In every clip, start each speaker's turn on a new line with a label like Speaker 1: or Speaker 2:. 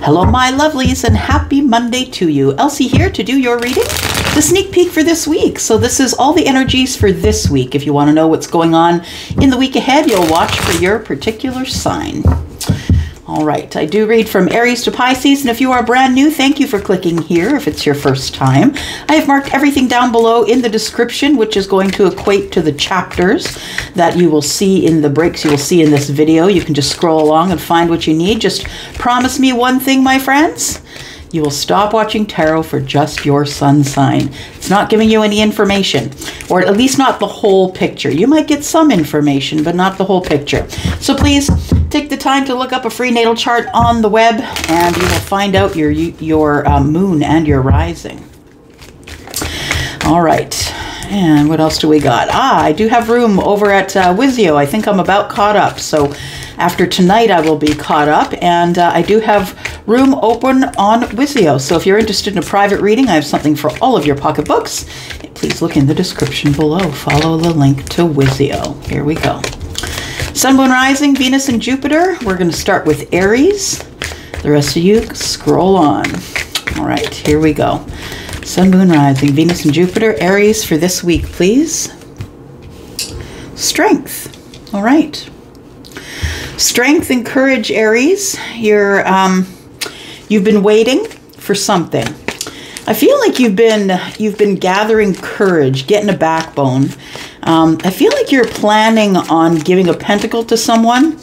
Speaker 1: Hello, my lovelies, and happy Monday to you. Elsie here to do your reading, the sneak peek for this week. So this is all the energies for this week. If you want to know what's going on in the week ahead, you'll watch for your particular sign. All right, I do read from Aries to Pisces, and if you are brand new, thank you for clicking here if it's your first time. I have marked everything down below in the description, which is going to equate to the chapters that you will see in the breaks you will see in this video. You can just scroll along and find what you need. Just promise me one thing, my friends. You will stop watching tarot for just your sun sign. It's not giving you any information, or at least not the whole picture. You might get some information, but not the whole picture. So please take the time to look up a free natal chart on the web, and you will find out your moon and your rising. All right. And what else do we got? I do have room over at Wizio. I think I'm about caught up. So after tonight, I will be caught up. And I do have room open on Wizio. So if you're interested in a private reading, I have something for all of your pocketbooks. Please look in the description below. Follow the link to Wizio. Here we go. Sun, Moon, Rising, Venus, and Jupiter. We're going to start with Aries. The rest of you, scroll on. All right, here we go. Sun, Moon, Rising, Venus, and Jupiter. Aries for this week, please. Strength. All right. Strength and courage, Aries. You've been waiting for something. I feel like you've been gathering courage, getting a backbone. I feel like you're planning on giving a pentacle to someone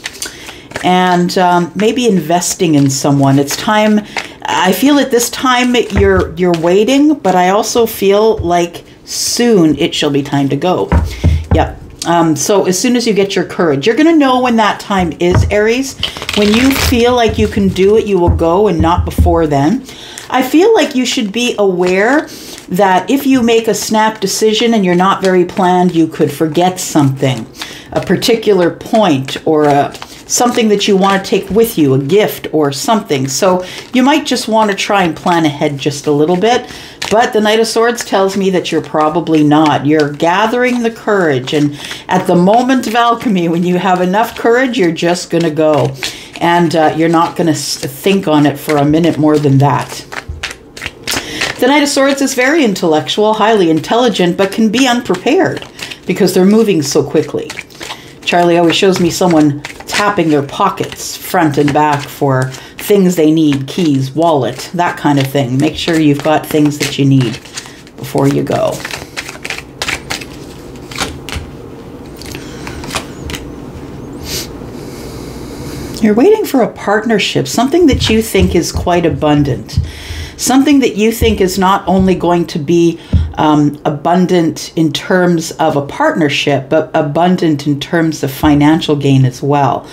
Speaker 1: and maybe investing in someone. It's time. I feel at this time you're waiting, but I also feel like soon it shall be time to go. Yep. So as soon as you get your courage, you're going to know when that time is, Aries. When you feel like you can do it, you will go, and not before then. I feel like you should be aware that if you make a snap decision and you're not very planned, you could forget something, a particular point, or something that you want to take with you, a gift or something. So you might just want to try and plan ahead just a little bit. But the Knight of Swords tells me that you're probably not. You're gathering the courage. And at the moment of alchemy, when you have enough courage, you're just going to go. And you're not going to think on it for a minute more than that. The Knight of Swords is very intellectual, highly intelligent, but can be unprepared because they're moving so quickly. Charlie always shows me someone tapping their pockets front and back for things they need, keys, wallet, that kind of thing. Make sure you've got things that you need before you go. You're waiting for a partnership, something that you think is quite abundant. Something that you think is not only going to be abundant in terms of a partnership, but abundant in terms of financial gain as well.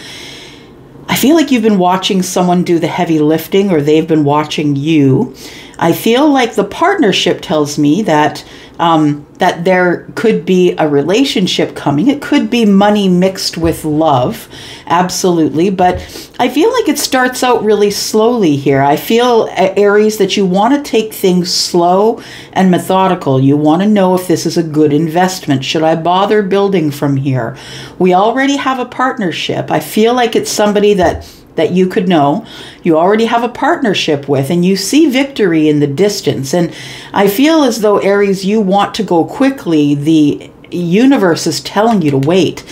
Speaker 1: I feel like you've been watching someone do the heavy lifting, or they've been watching you. I feel like the partnership tells me that that there could be a relationship coming. It could be money mixed with love, absolutely. But I feel like it starts out really slowly here. I feel, Aries, that you want to take things slow and methodical. You want to know if this is a good investment. Should I bother building from here? We already have a partnership. I feel like it's somebody that you could know, you already have a partnership with, and you see victory in the distance. And I feel as though, Aries, you want to go quickly. The universe is telling you to wait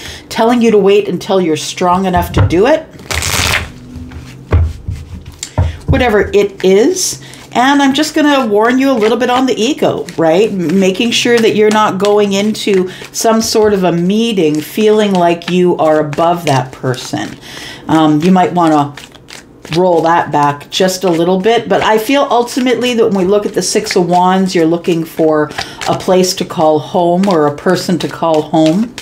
Speaker 1: until you're strong enough to do it, whatever it is. And I'm just going to warn you a little bit on the ego, right? Making sure that you're not going into some sort of a meeting feeling like you are above that person. You might want to roll that back just a little bit. But I feel ultimately that when we look at the Six of Wands, you're looking for a place to call home, or a person to call home.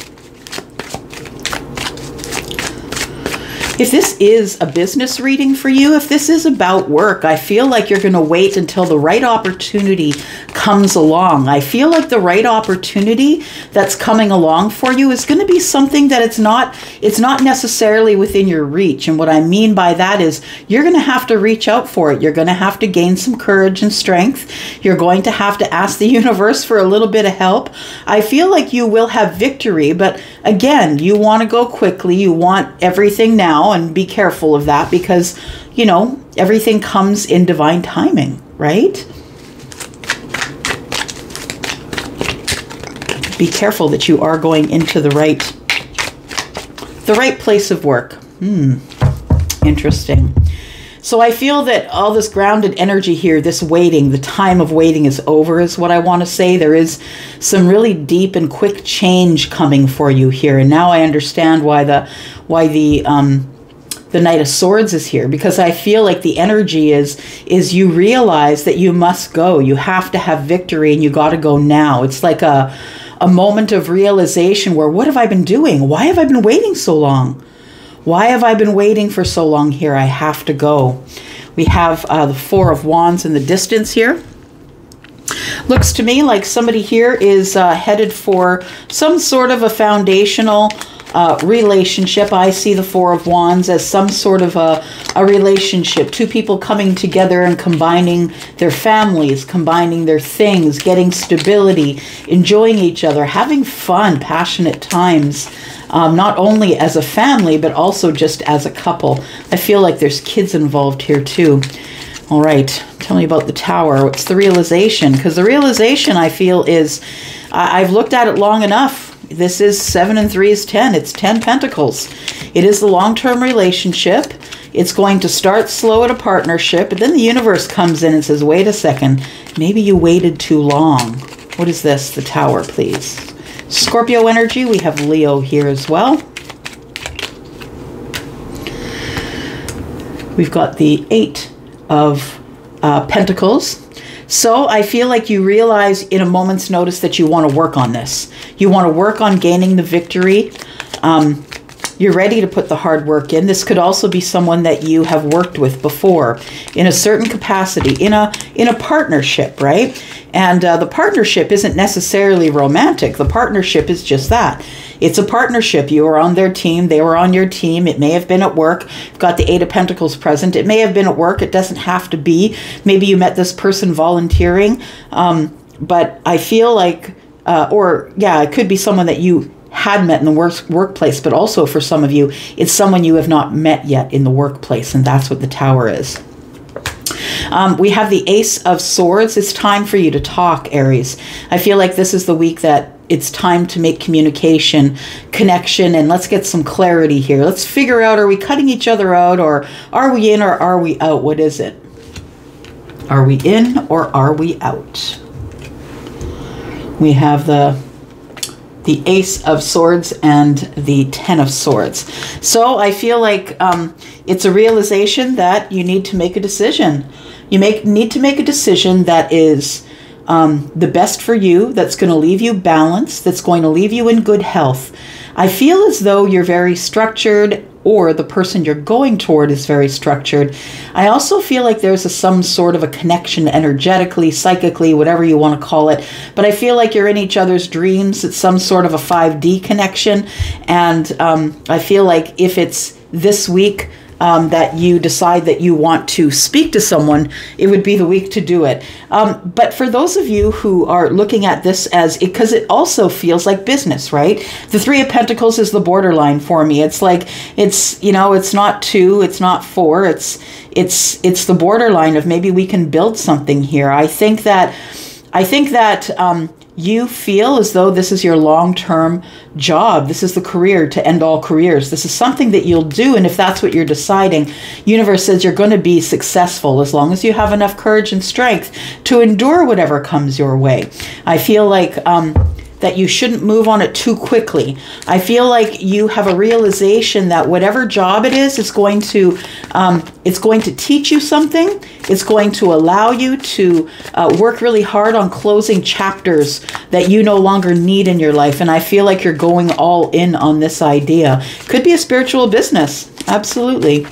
Speaker 1: If this is a business reading for you, if this is about work, I feel like you're going to wait until the right opportunity comes along. I feel like the right opportunity that's coming along for you is going to be something that it's not necessarily within your reach. And what I mean by that is you're going to have to reach out for it. You're going to have to gain some courage and strength. You're going to have to ask the universe for a little bit of help. I feel like you will have victory, but again, you want to go quickly. You want everything now. And be careful of that, because, you know, everything comes in divine timing, right? Be careful that you are going into the right place of work. Interesting. So I feel that all this grounded energy here, this waiting, the time of waiting is over is what I want to say. There is some really deep and quick change coming for you here. And now I understand why the Knight of Swords is here, because I feel like the energy is you realize that you must go. You have to have victory and you got to go now. It's like a moment of realization where, what have I been doing? Why have I been waiting so long? Why have I been waiting for so long here? I have to go. We have the Four of Wands in the distance here. Looks to me like somebody here is headed for some sort of a foundational relationship. I see the Four of Wands as some sort of a relationship. Two people coming together and combining their families, combining their things, getting stability, enjoying each other, having fun, passionate times. Not only as a family, but also just as a couple. I feel like there's kids involved here too. All right, tell me about the Tower. What's the realization? Because the realization, I feel, is I've looked at it long enough. This is 7 and 3 is 10. It's 10 Pentacles. It is the long-term relationship. It's going to start slow at a partnership, but then the universe comes in and says, wait a second, maybe you waited too long. What is this? The Tower, please. Scorpio energy, we have Leo here as well. We've got the 8 of Pentacles. So I feel like you realize in a moment's notice that you want to work on this. You want to work on gaining the victory. You're ready to put the hard work in. This could also be someone that you have worked with before in a certain capacity, in a partnership, right? And the partnership isn't necessarily romantic. The partnership is just that. It's a partnership. You were on their team. They were on your team. It may have been at work. You've got the 8 of Pentacles present. It may have been at work. It doesn't have to be. Maybe you met this person volunteering. But I feel like, it could be someone that you had met in the workplace, but also for some of you, it's someone you have not met yet in the workplace, and that's what the Tower is. We have the Ace of Swords. It's time for you to talk, Aries. I feel like this is the week that it's time to make communication, connection, and let's get some clarity here. Let's figure out, are we cutting each other out, or are we in, or are we out? What is it? Are we in, or are we out? We have the Ace of Swords and the 10 of Swords. So I feel like it's a realization that you need to make a decision. You need to make a decision that is the best for you, that's going to leave you balanced, that's going to leave you in good health. I feel as though you're very structured, or the person you're going toward is very structured. I also feel like there's some sort of a connection energetically, psychically, whatever you want to call it. But I feel like you're in each other's dreams. It's some sort of a 5D connection. And I feel like if it's this week, that you decide that you want to speak to someone, it would be the week to do it. But for those of you who are looking at this as, because it also feels like business, right? The 3 of Pentacles is the borderline for me. It's like, it's not 2, it's not 4, it's the borderline of maybe we can build something here. I think that you feel as though this is your long-term job. This is the career to end all careers. This is something that you'll do, and if that's what you're deciding, universe says you're going to be successful as long as you have enough courage and strength to endure whatever comes your way. I feel like that you shouldn't move on it too quickly. I feel like you have a realization that whatever job it is, it's going to teach you something. It's going to allow you to work really hard on closing chapters that you no longer need in your life. And I feel like you're going all in on this idea. Could be a spiritual business. Absolutely.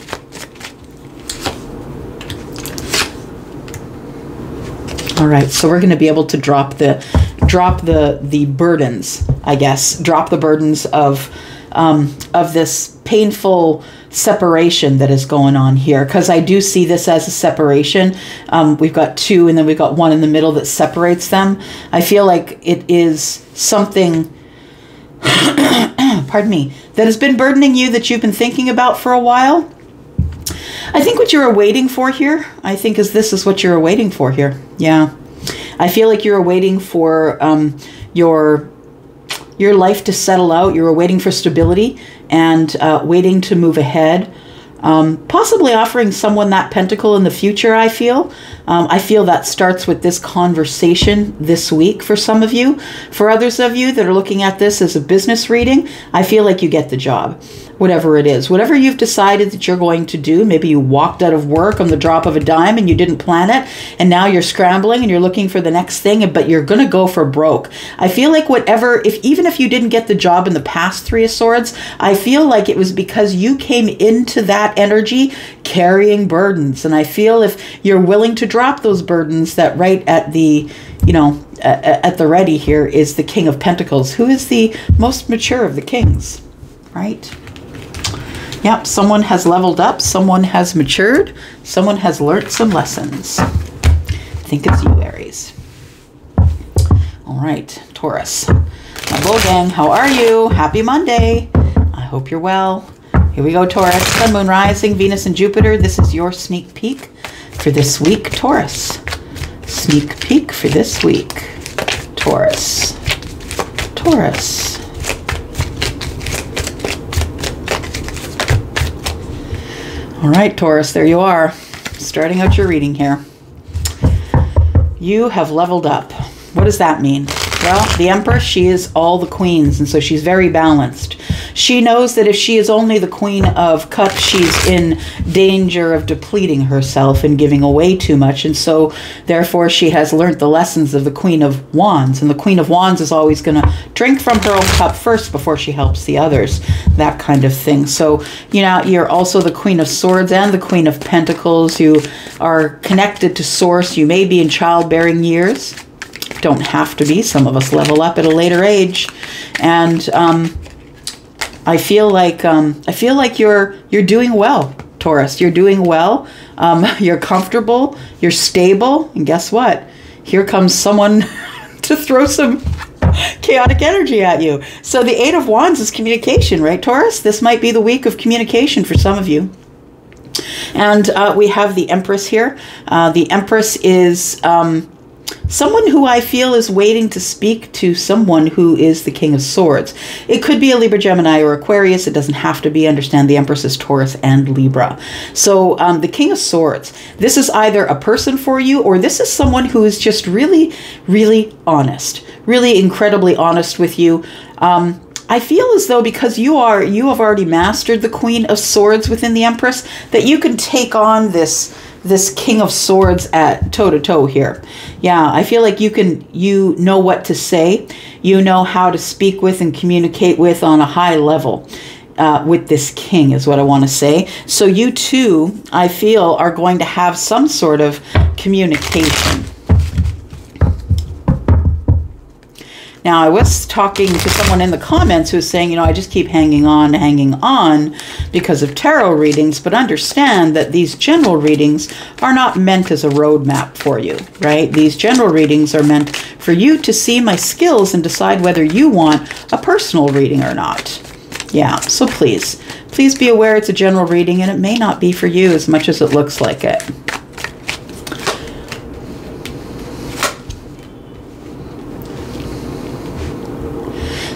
Speaker 1: All right, so we're going to be able to drop the burdens, I guess, drop the burdens of this painful separation that is going on here, because I do see this as a separation. We've got 2 and then we've got 1 in the middle that separates them. I feel like it is something, pardon me, that has been burdening you, that you've been thinking about for a while. I think what you're waiting for here, I think this is what you're waiting for here. Yeah. I feel like you're waiting for your life to settle out. You're waiting for stability and waiting to move ahead. Possibly offering someone that pentacle in the future, I feel. I feel that starts with this conversation this week for some of you. For others of you that are looking at this as a business reading, I feel like you get the job. Whatever it is, whatever you've decided that you're going to do, maybe you walked out of work on the drop of a dime and you didn't plan it, and now you're scrambling and you're looking for the next thing, but you're going to go for broke. I feel like whatever, even if you didn't get the job in the past Three of Swords, I feel like it was because you came into that energy carrying burdens. And I feel if you're willing to drop those burdens, that right at the, at the ready here is the King of Pentacles, who is the most mature of the kings, right? Yep, someone has leveled up, someone has matured, someone has learned some lessons. I think it's you, Aries. All right, Taurus. My bull gang, how are you? Happy Monday. I hope you're well. Here we go, Taurus. Sun, Moon, Rising, Venus, and Jupiter. This is your sneak peek for this week, Taurus. Sneak peek for this week, Taurus. Taurus. All right, Taurus, there you are. Starting out your reading here. You have leveled up. What does that mean? Well, the Empress, she is all the queens, and so she's very balanced. She knows that if she is only the Queen of Cups, she's in danger of depleting herself and giving away too much. And so, therefore, she has learned the lessons of the Queen of Wands. And the Queen of Wands is always going to drink from her own cup first before she helps the others. That kind of thing. So, you're also the Queen of Swords and the Queen of Pentacles. You are connected to Source. You may be in childbearing years. Don't have to be. Some of us level up at a later age. And, I feel like you're doing well, Taurus. You're doing well. You're comfortable. You're stable. And guess what? Here comes someone to throw some chaotic energy at you. So the Eight of Wands is communication, right, Taurus? This might be the week of communication for some of you. And we have the Empress here. The Empress is someone who I feel is waiting to speak to someone who is the King of Swords. It could be a Libra, Gemini, or Aquarius. It doesn't have to be. Understand the Empress is Taurus and Libra. So the King of Swords, this is either a person for you, or this is someone who is just really, really honest, really incredibly honest with you. I feel as though because you have already mastered the Queen of Swords within the Empress, that you can take on this King of Swords at toe-to-toe here. Yeah, I feel like you know what to say. You know how to speak with and communicate with on a high level with this king is what I want to say. So you too, I feel, are going to have some sort of communication. Now, I was talking to someone in the comments who was saying, I just keep hanging on because of tarot readings, but understand that these general readings are not meant as a roadmap for you, right? These general readings are meant for you to see my skills and decide whether you want a personal reading or not. Yeah, so please be aware it's a general reading and it may not be for you as much as it looks like it.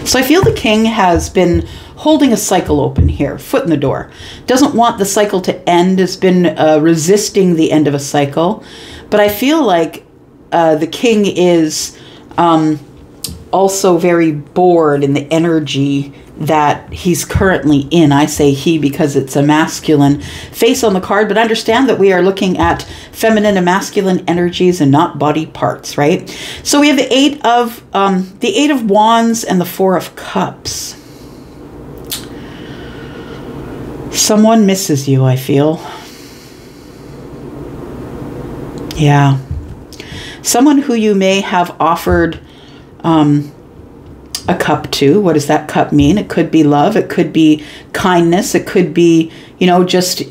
Speaker 1: So I feel the king has been holding a cycle open here, foot in the door. Doesn't want the cycle to end, has been resisting the end of a cycle. But I feel like the king is also very bored in the energy that he's currently in. I say he because it's a masculine face on the card, but understand that we are looking at feminine and masculine energies and not body parts, right? So we have the Eight of Wands and the Four of Cups. Someone misses you, I feel. Yeah. Someone who you may have offered a cup to. What does that cup mean? It could be love. It could be kindness. It could be, just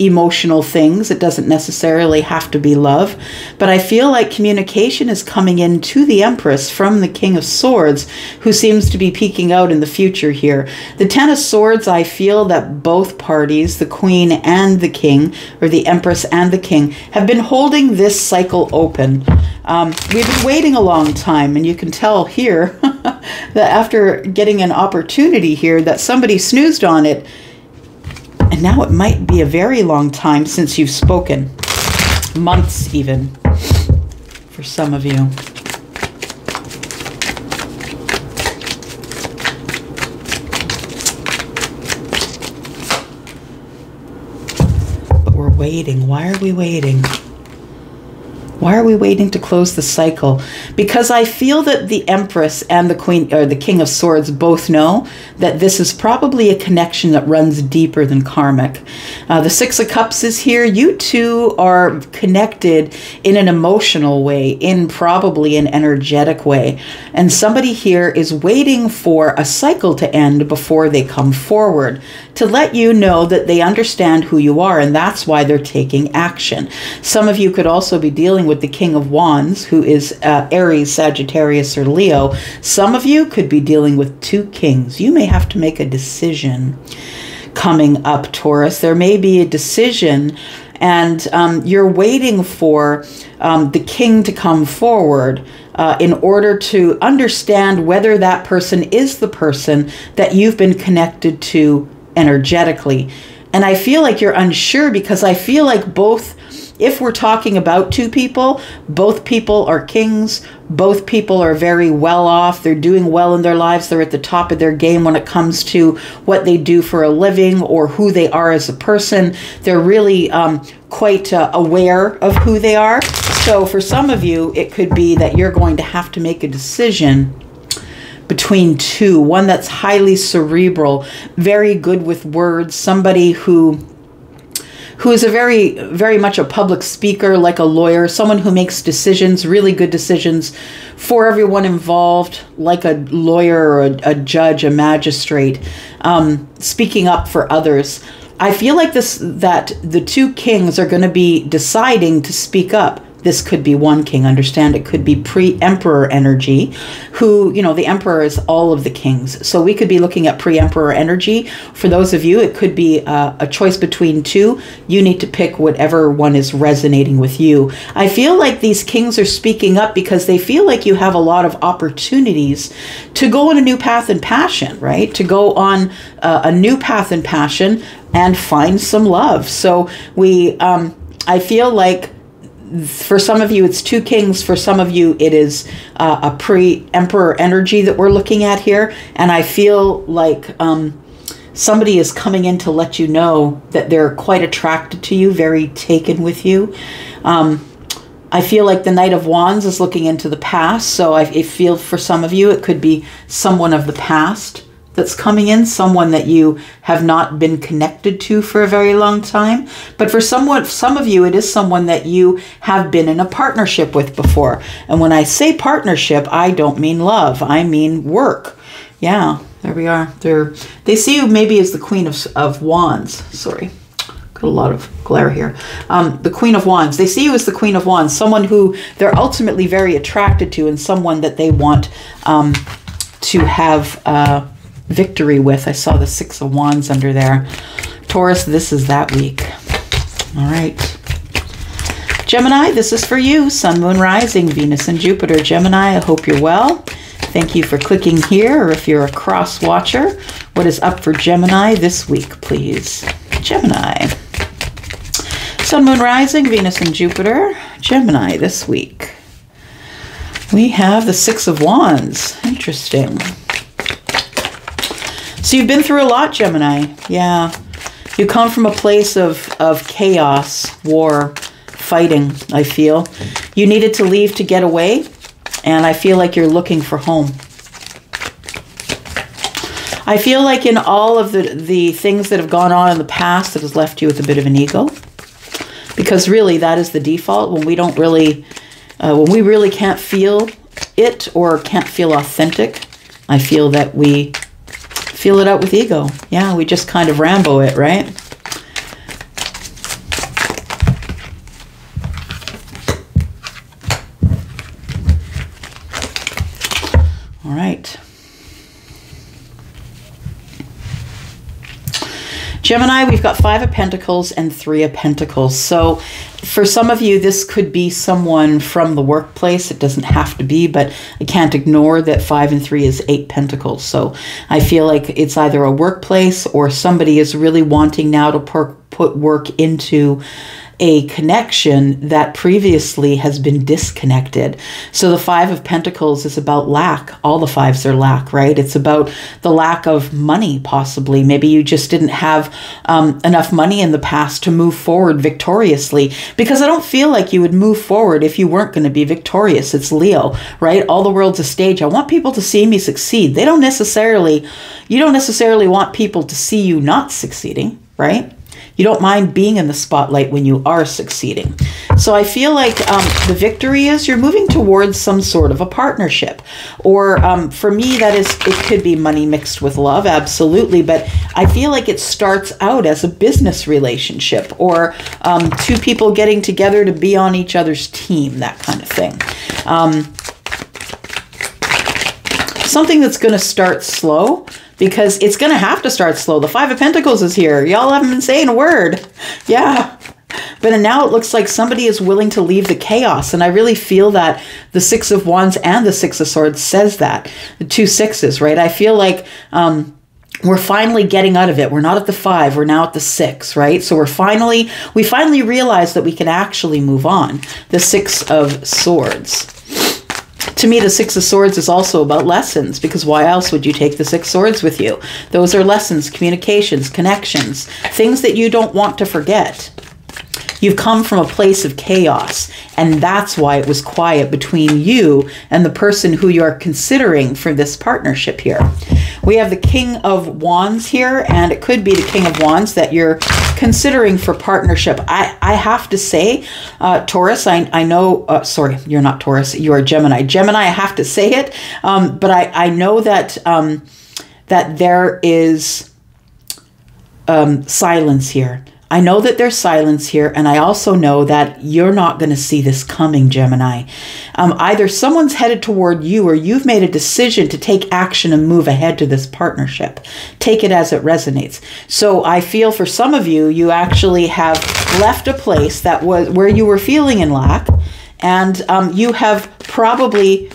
Speaker 1: emotional things. It doesn't necessarily have to be love, but I feel like communication is coming in to the Empress from the King of Swords, who seems to be peeking out in the future here. The Ten of Swords, I feel that both parties, the Queen and the King, or the Empress and the King, have been holding this cycle open. We've been waiting a long time, and you can tell here that after getting an opportunity here that somebody snoozed on it, and now it might be a very long time since you've spoken. Months even, for some of you. But we're waiting. Why are we waiting? Why are we waiting to close the cycle? Because I feel that the Empress and the Queen, or the King of Swords, both know that this is probably a connection that runs deeper than karmic. The Six of Cups is here. You two are connected in an emotional way, in probably an energetic way. And somebody here is waiting for a cycle to end before they come forward, to let you know that they understand who you are, and that's why they're taking action. Some of you could also be dealing with the King of Wands, who is Aries, Sagittarius, or Leo. Some of you could be dealing with two kings. You may have to make a decision coming up, Taurus. There may be a decision, and you're waiting for the king to come forward in order to understand whether that person is the person that you've been connected to energetically. And I feel like you're unsure, because I feel like both, if we're talking about two people, both people are kings, both people are very well off, they're doing well in their lives, they're at the top of their game when it comes to what they do for a living or who they are as a person. They're really quite aware of who they are. So for some of you, it could be that you're going to have to make a decision between two, one that's highly cerebral, very good with words, somebody who is a very much a public speaker, like a lawyer, someone who makes decisions, really good decisions for everyone involved, like a lawyer or a judge, a magistrate, speaking up for others. I feel like that the two kings are going to be deciding to speak up. This could be one king, understand it could be pre-emperor energy, who, you know, the emperor is all of the kings. So we could be looking at pre-emperor energy. For those of you, it could be a choice between two. You need to pick whatever one is resonating with you. I feel like these kings are speaking up because they feel like you have a lot of opportunities to go on a new path in passion, right? To go on a new path in passion and find some love. So I feel like, for some of you, it's two kings. For some of you, it is a pre-emperor energy that we're looking at here. And I feel like somebody is coming in to let you know that they're quite attracted to you, very taken with you. I feel like the Knight of Wands is looking into the past. So I feel for some of you, it could be someone of the past that's coming in, someone that you have not been connected to for a very long time. But for some of you, it is someone that you have been in a partnership with before. And when I say partnership, I don't mean love. I mean work. Yeah, there we are. They see you maybe as the Queen of Wands. Sorry, got a lot of glare here. The Queen of Wands. They see you as the Queen of Wands, someone who they're ultimately very attracted to, and someone that they want to have victory with. I saw the Six of Wands under there. Taurus, this is that week. All right. Gemini, this is for you. Sun, Moon, Rising, Venus, and Jupiter. Gemini, I hope you're well. Thank you for clicking here, or if you're a cross watcher, what is up for Gemini this week, please? Gemini. Sun, Moon, Rising, Venus, and Jupiter. Gemini this week. We have the Six of Wands. Interesting. So you've been through a lot, Gemini. Yeah. You come from a place of chaos, war, fighting, I feel. You needed to leave to get away, and I feel like you're looking for home. I feel like in all of the things that have gone on in the past, that has left you with a bit of an ego. Because really, that is the default. When we don't really, when we really can't feel it or can't feel authentic, I feel that we feel it out with ego. Yeah, we just kind of Rambo it, right? All right. Gemini, we've got 5 of Pentacles and 3 of Pentacles. So for some of you, this could be someone from the workplace. It doesn't have to be, but I can't ignore that 5 and 3 is 8 Pentacles. So I feel like it's either a workplace or somebody is really wanting now to put work into a connection that previously has been disconnected. So the 5 of Pentacles is about lack. All the 5s are lack, right? It's about the lack of money, possibly. Maybe you just didn't have enough money in the past to move forward victoriously, because I don't feel like you would move forward if you weren't going to be victorious. It's Leo, right? All the world's a stage. I want people to see me succeed. You don't necessarily want people to see you not succeeding, right? You don't mind being in the spotlight when you are succeeding. So I feel like the victory is you're moving towards some sort of a partnership. Or for me, it could be money mixed with love, absolutely. But I feel like it starts out as a business relationship, or 2 people getting together to be on each other's team, that kind of thing. Something that's going to start slow, because it's going to have to start slow. The 5 of Pentacles is here. Y'all haven't been saying a word. Yeah. But now it looks like somebody is willing to leave the chaos. And I really feel that the 6 of Wands and the 6 of Swords says that. The 2 6s, right? I feel like we're finally getting out of it. We're not at the 5. We're now at the 6, right? So we finally realize that we can actually move on. The 6 of Swords. To me, the 6 of Swords is also about lessons, because why else would you take the 6 swords with you? Those are lessons, communications, connections, things that you don't want to forget. You've come from a place of chaos, and that's why it was quiet between you and the person who you're considering for this partnership here. We have the King of Wands here, and it could be the King of Wands that you're considering for partnership. I have to say, Taurus, I know, sorry, you're not Taurus, you're Gemini. Gemini, I have to say it, but I know that, that there is silence here. I know that there's silence here, and I also know that you're not going to see this coming, Gemini. Either someone's headed toward you, or you've made a decision to take action and move ahead to this partnership. Take it as it resonates. So I feel for some of you, you actually have left a place that was where you were feeling in lack, and you have probably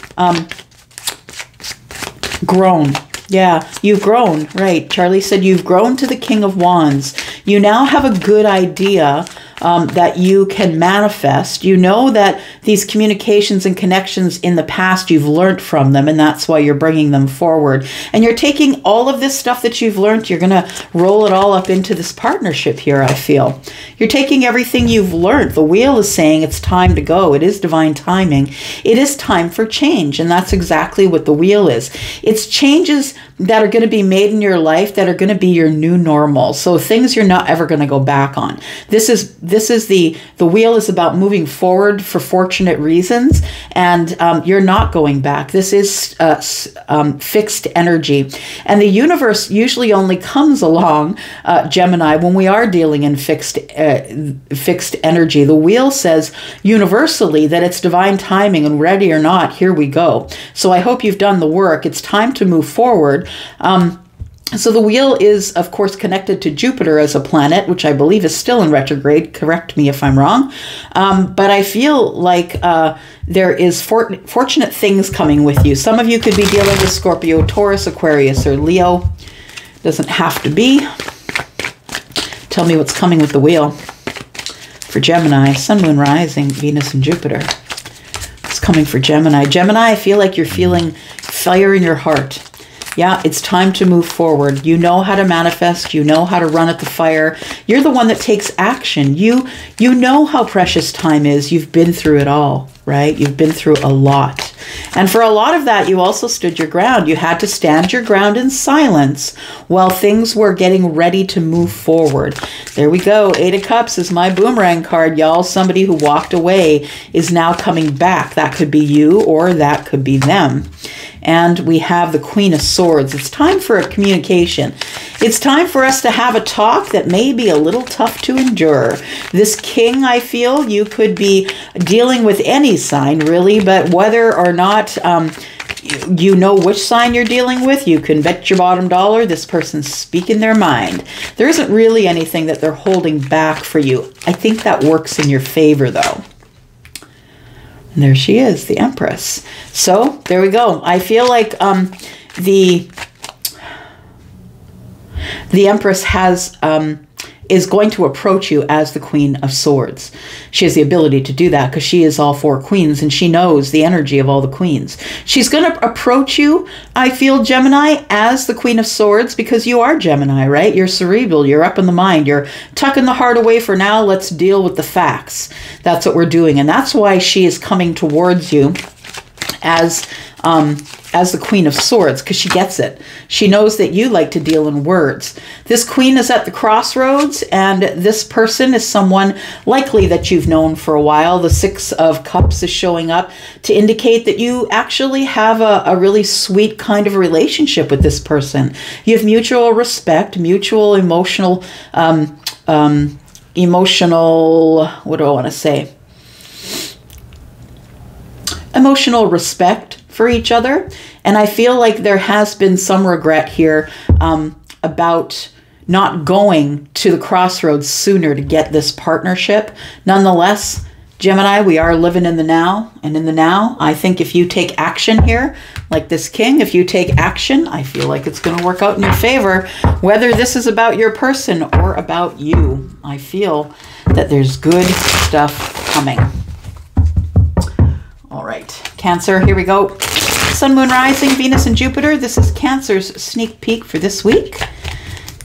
Speaker 1: grown. Yeah, you've grown, right? Charlie said you've grown to the King of Wands. You now have a good idea that you can manifest. You know that these communications and connections in the past, you've learned from them, and that's why you're bringing them forward. And you're taking all of this stuff that you've learned, you're going to roll it all up into this partnership here, I feel. You're taking everything you've learned. The wheel is saying it's time to go. It is divine timing. It is time for change, and that's exactly what the wheel is. It's changes that are going to be made in your life that are going to be your new normal. So things you're not ever going to go back on. This is the wheel is about moving forward for fortunate reasons, and you're not going back. This is fixed energy, and the universe usually only comes along, Gemini, when we are dealing in fixed energy. The wheel says universally that it's divine timing, and ready or not, here we go. So I hope you've done the work. It's time to move forward. So the wheel is, of course, connected to Jupiter as a planet, which I believe is still in retrograde. Correct me if I'm wrong. But I feel like there is fortunate things coming with you. Some of you could be dealing with Scorpio, Taurus, Aquarius, or Leo. Doesn't have to be. Tell me what's coming with the wheel. For Gemini, Sun, Moon, Rising, Venus, and Jupiter. It's coming for Gemini. Gemini, I feel like you're feeling fire in your heart. Yeah, it's time to move forward. You know how to manifest. You know how to run at the fire. You're the one that takes action. You know how precious time is. You've been through it all, right? You've been through a lot. And for a lot of that, you also stood your ground. You had to stand your ground in silence while things were getting ready to move forward. There we go. 8 of Cups is my boomerang card, y'all. Somebody who walked away is now coming back. That could be you, or that could be them. And we have the Queen of Swords. It's time for a communication. It's time for us to have a talk that may be a little tough to endure. This King, I feel, you could be dealing with any sign, really, but whether or not you know which sign you're dealing with. You can bet your bottom dollar this person's speaking their mind. There isn't really anything that they're holding back for you. I think that works in your favor, though. And there she is, the Empress. So there we go. I feel like the Empress is going to approach you as the Queen of Swords. She has the ability to do that because she is all 4 queens and she knows the energy of all the queens. She's going to approach you, I feel, Gemini, as the Queen of Swords because you are Gemini, right? You're cerebral. You're up in the mind. You're tucking the heart away for now. Let's deal with the facts. That's what we're doing. And that's why she is coming towards you as the Queen of Swords, because she gets it. She knows that you like to deal in words. This queen is at the crossroads, and this person is someone likely that you've known for a while. The 6 of Cups is showing up to indicate that you actually have a really sweet kind of relationship with this person. You have mutual respect, mutual emotional, what do I want to say? Emotional respect for each other. And I feel like there has been some regret here about not going to the crossroads sooner to get this partnership. Nonetheless, Gemini, we are living in the now. And in the now, I think if you take action here, like this king, if you take action, I feel like it's going to work out in your favor. Whether this is about your person or about you, I feel that there's good stuff coming. All right, Cancer, here we go. Sun, Moon, Rising, Venus, and Jupiter. This is Cancer's sneak peek for this week.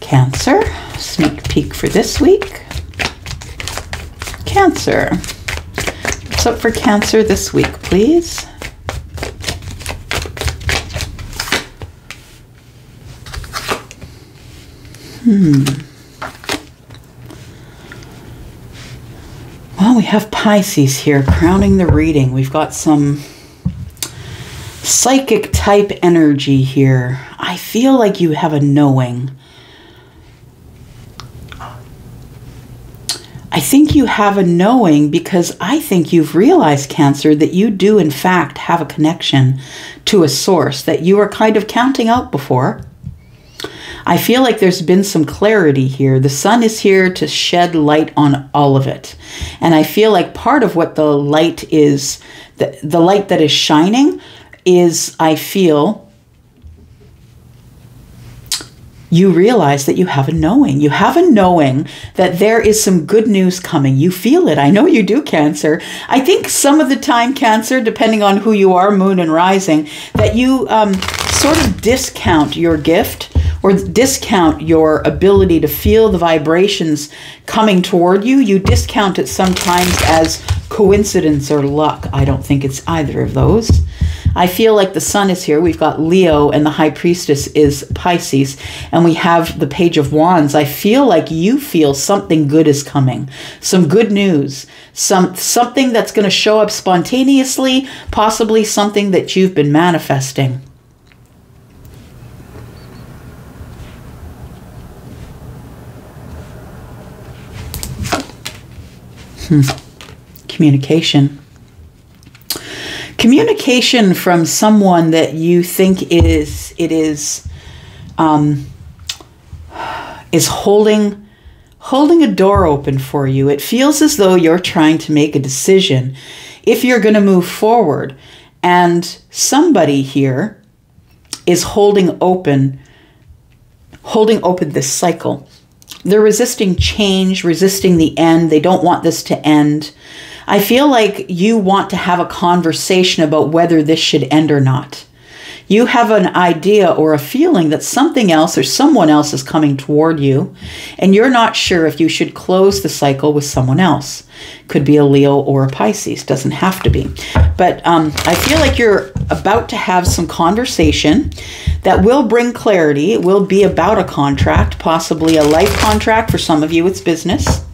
Speaker 1: Cancer, sneak peek for this week. Cancer. What's up for Cancer this week, please? Well, we have Pisces here crowning the reading. We've got some psychic type energy here. I feel like you have a knowing. I think you have a knowing because I think you've realized, Cancer, that you do in fact have a connection to a source that you were kind of counting out before. I feel like there's been some clarity here. The sun is here to shed light on all of it. And I feel like part of what the light is, the light that is shining is, I feel, you realize that you have a knowing. You have a knowing that there is some good news coming. You feel it. I know you do, Cancer. I think some of the time, Cancer, depending on who you are, Moon and Rising, that you sort of discount your gift or discount your ability to feel the vibrations coming toward you. You discount it sometimes as coincidence or luck. I don't think it's either of those. I feel like the sun is here. We've got Leo and the High Priestess is Pisces. And we have the Page of Wands. I feel like you feel something good is coming. Some good news. Something that's going to show up spontaneously. Possibly something that you've been manifesting. Communication. Communication from someone that you think is holding a door open for you. It feels as though you're trying to make a decision if you're going to move forward, and somebody here is holding open this cycle. They're resisting change, resisting the end. They don't want this to end. I feel like you want to have a conversation about whether this should end or not. You have an idea or a feeling that something else or someone else is coming toward you, and you're not sure if you should close the cycle with someone else. Could be a Leo or a Pisces, doesn't have to be. But I feel like you're about to have some conversation that will bring clarity. It will be about a contract, possibly a life contract. For some of you, it's business.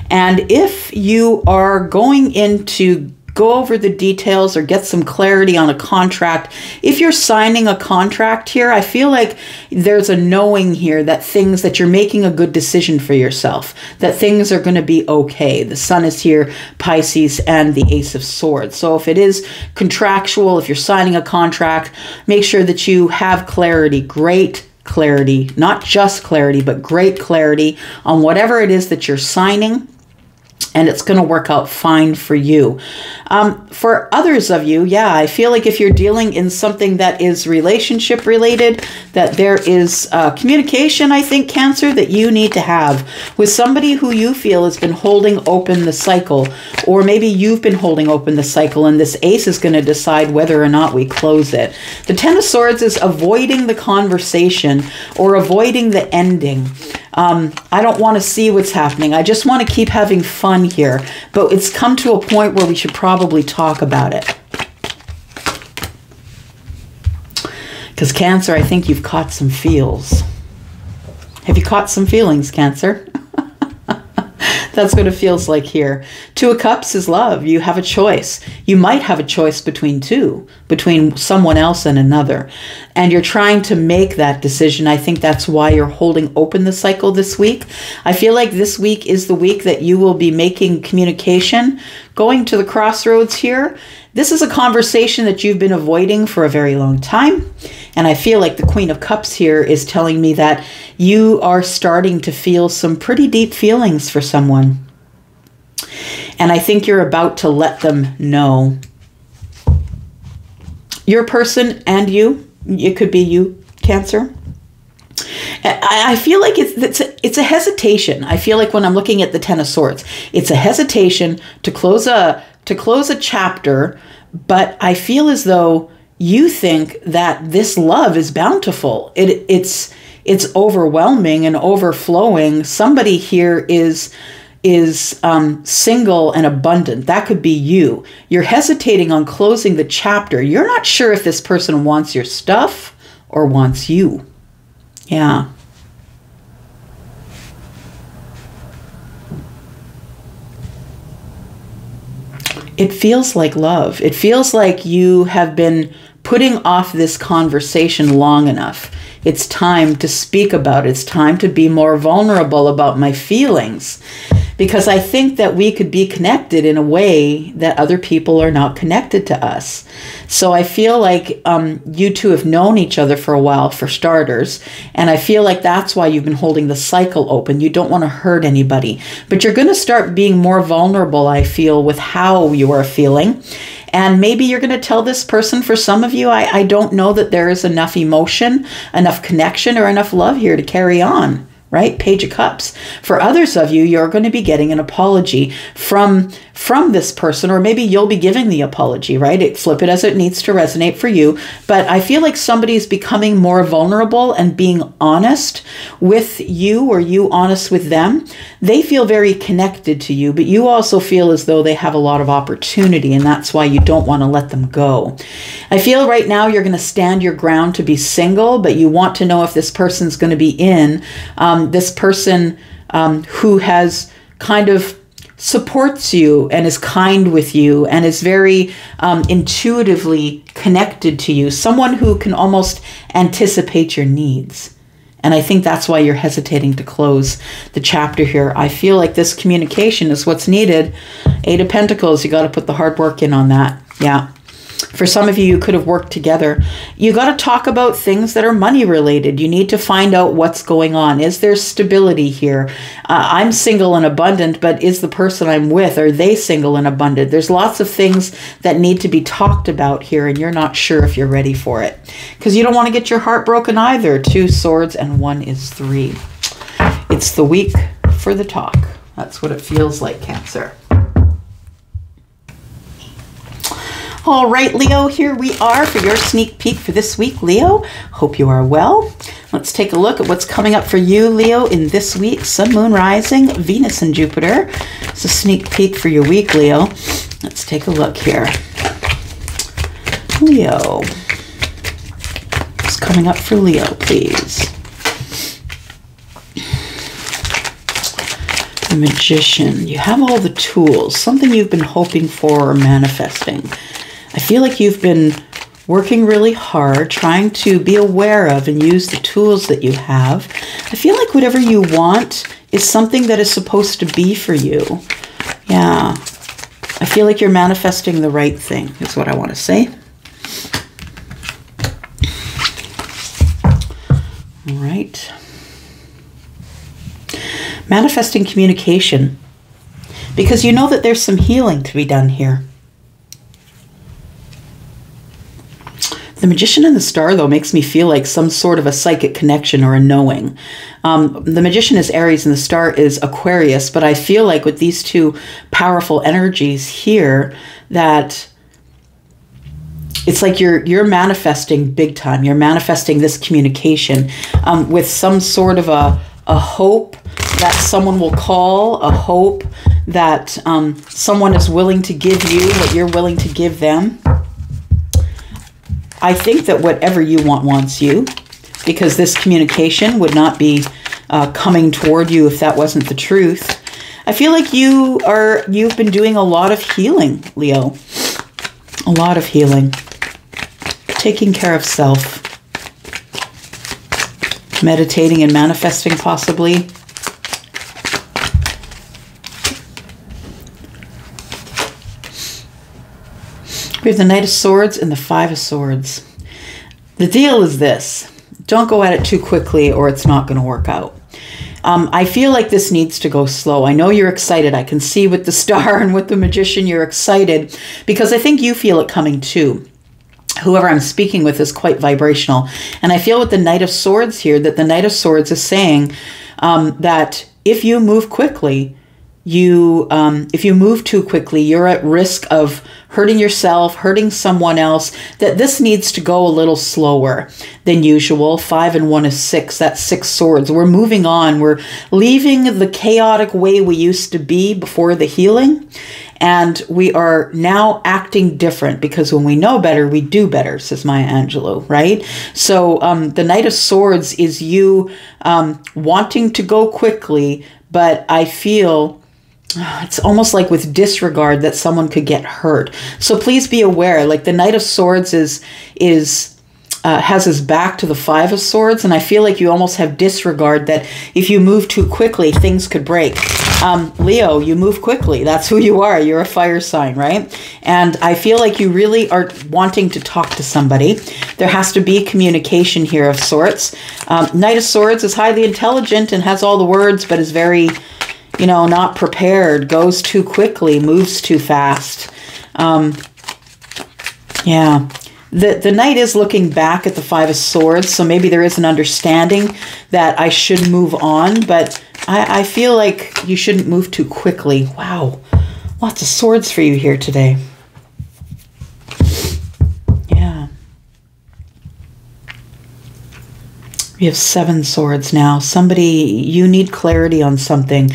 Speaker 1: And if you are going into go over the details or get some clarity on a contract. If you're signing a contract here, I feel like there's a knowing here that you're making a good decision for yourself, that things are going to be okay. The Sun is here, Pisces, and the Ace of Swords. So if it is contractual, if you're signing a contract, make sure that you have clarity, great clarity, not just clarity, but great clarity on whatever it is that you're signing, and it's going to work out fine for you. For others of you, yeah, I feel like if you're dealing in something that is relationship related, that there is communication, I think, Cancer, that you need to have with somebody who you feel has been holding open the cycle, or maybe you've been holding open the cycle, and this Ace is going to decide whether or not we close it. The Ten of Swords is avoiding the conversation or avoiding the ending. I don't want to see what's happening. I just want to keep having fun here. But it's come to a point where we should probably talk about it. Because Cancer, I think you've caught some feels. Have you caught some feelings, Cancer? That's what it feels like here. Two of Cups is love. You have a choice. You might have a choice between two, between someone else and another. And you're trying to make that decision. I think that's why you're holding open the cycle this week. I feel like this week is the week that you will be making communication, going to the crossroads here. This is a conversation that you've been avoiding for a very long time. And I feel like the Queen of Cups here is telling me that you are starting to feel some pretty deep feelings for someone. And I think you're about to let them know. Your person and you, it could be you, Cancer. I feel like it's a hesitation. I feel like when I'm looking at the Ten of Swords, it's a hesitation to close a chapter, but I feel as though you think that this love is bountiful. It's overwhelming and overflowing. Somebody here is single and abundant. That could be you. You're hesitating on closing the chapter. You're not sure if this person wants your stuff or wants you. Yeah. It feels like love. It feels like you have been putting off this conversation long enough. It's time to speak about it. It's time to be more vulnerable about my feelings. Because I think that we could be connected in a way that other people are not connected to us. So I feel like you two have known each other for a while, for starters. And I feel like that's why you've been holding the cycle open. You don't want to hurt anybody. But you're going to start being more vulnerable, I feel, with how you are feeling. And maybe you're going to tell this person, for some of you, I don't know that there is enough emotion, enough connection, or enough love here to carry on. Right? Page of Cups. For others of you, you're going to be getting an apology from this person, or maybe you'll be giving the apology, right? Flip it as it needs to resonate for you. But I feel like somebody's becoming more vulnerable and being honest with you, or you honest with them. They feel very connected to you, but you also feel as though they have a lot of opportunity, and that's why you don't want to let them go. I feel right now you're going to stand your ground to be single, but you want to know if this person's going to be in. This person who has kind of supports you and is kind with you and is very intuitively connected to you. Someone who can almost anticipate your needs. And I think that's why you're hesitating to close the chapter here. I feel like this communication is what's needed. Eight of Pentacles, you got to put the hard work in on that. Yeah. For some of you, you could have worked together. You got to talk about things that are money related. You need to find out what's going on. Is there stability here? I'm single and abundant, but is the person I'm with, are they single and abundant? There's lots of things that need to be talked about here, and you're not sure if you're ready for it. Because you don't want to get your heart broken either. 2 swords and 1 is 3. It's the week for the talk. That's what it feels like, Cancer. All right, Leo, here we are for your sneak peek for this week, Leo. Hope you are well. Let's take a look at what's coming up for you, Leo, in this week. Sun, Moon, Rising, Venus, and Jupiter. It's a sneak peek for your week, Leo. Let's take a look here. Leo. What's coming up for Leo, please? The Magician. You have all the tools. Something you've been hoping for or manifesting. I feel like you've been working really hard, trying to be aware of and use the tools that you have. I feel like whatever you want is something that is supposed to be for you. Yeah. I feel like you're manifesting the right thing, is what I want to say. All right. Manifesting communication. Because you know that there's some healing to be done here. The Magician and the Star, though, makes me feel like some sort of a psychic connection or a knowing. The Magician is Aries and the Star is Aquarius, but I feel like with these two powerful energies here that it's like you're manifesting big time. You're manifesting this communication with some sort of a hope that someone will call, a hope that someone is willing to give you what you're willing to give them. I think that whatever you want wants you, because this communication would not be coming toward you if that wasn't the truth. I feel like you've been doing a lot of healing, Leo. A lot of healing. Taking care of self. Meditating and manifesting, possibly. We have the Knight of Swords and the Five of Swords. The deal is this. Don't go at it too quickly or it's not going to work out. I feel like this needs to go slow. I know you're excited. I can see with the Star and with the Magician you're excited because I think you feel it coming too. Whoever I'm speaking with is quite vibrational. And I feel with the Knight of Swords here that the Knight of Swords is saying that if you move quickly, if you move too quickly, you're at risk of hurting yourself, hurting someone else, that this needs to go a little slower than usual. 5 and 1 is 6. That's 6 swords. We're moving on. We're leaving the chaotic way we used to be before the healing. And we are now acting different because when we know better, we do better, says Maya Angelou, right? So the Knight of Swords is you wanting to go quickly, but I feel it's almost like with disregard that someone could get hurt. So please be aware, like the Knight of Swords has his back to the Five of Swords, and I feel like you almost have disregard that if you move too quickly, things could break. Leo, you move quickly. That's who you are. You're a fire sign, right? And I feel like you really are wanting to talk to somebody. There has to be communication here of sorts. Knight of Swords is highly intelligent and has all the words, but is very, you know, not prepared, goes too quickly, moves too fast. Yeah. The Knight is looking back at the Five of Swords, so maybe there is an understanding that I should move on, but I feel like you shouldn't move too quickly. Wow. Lots of swords for you here today. Yeah. We have 7 swords now. Somebody, you need clarity on something.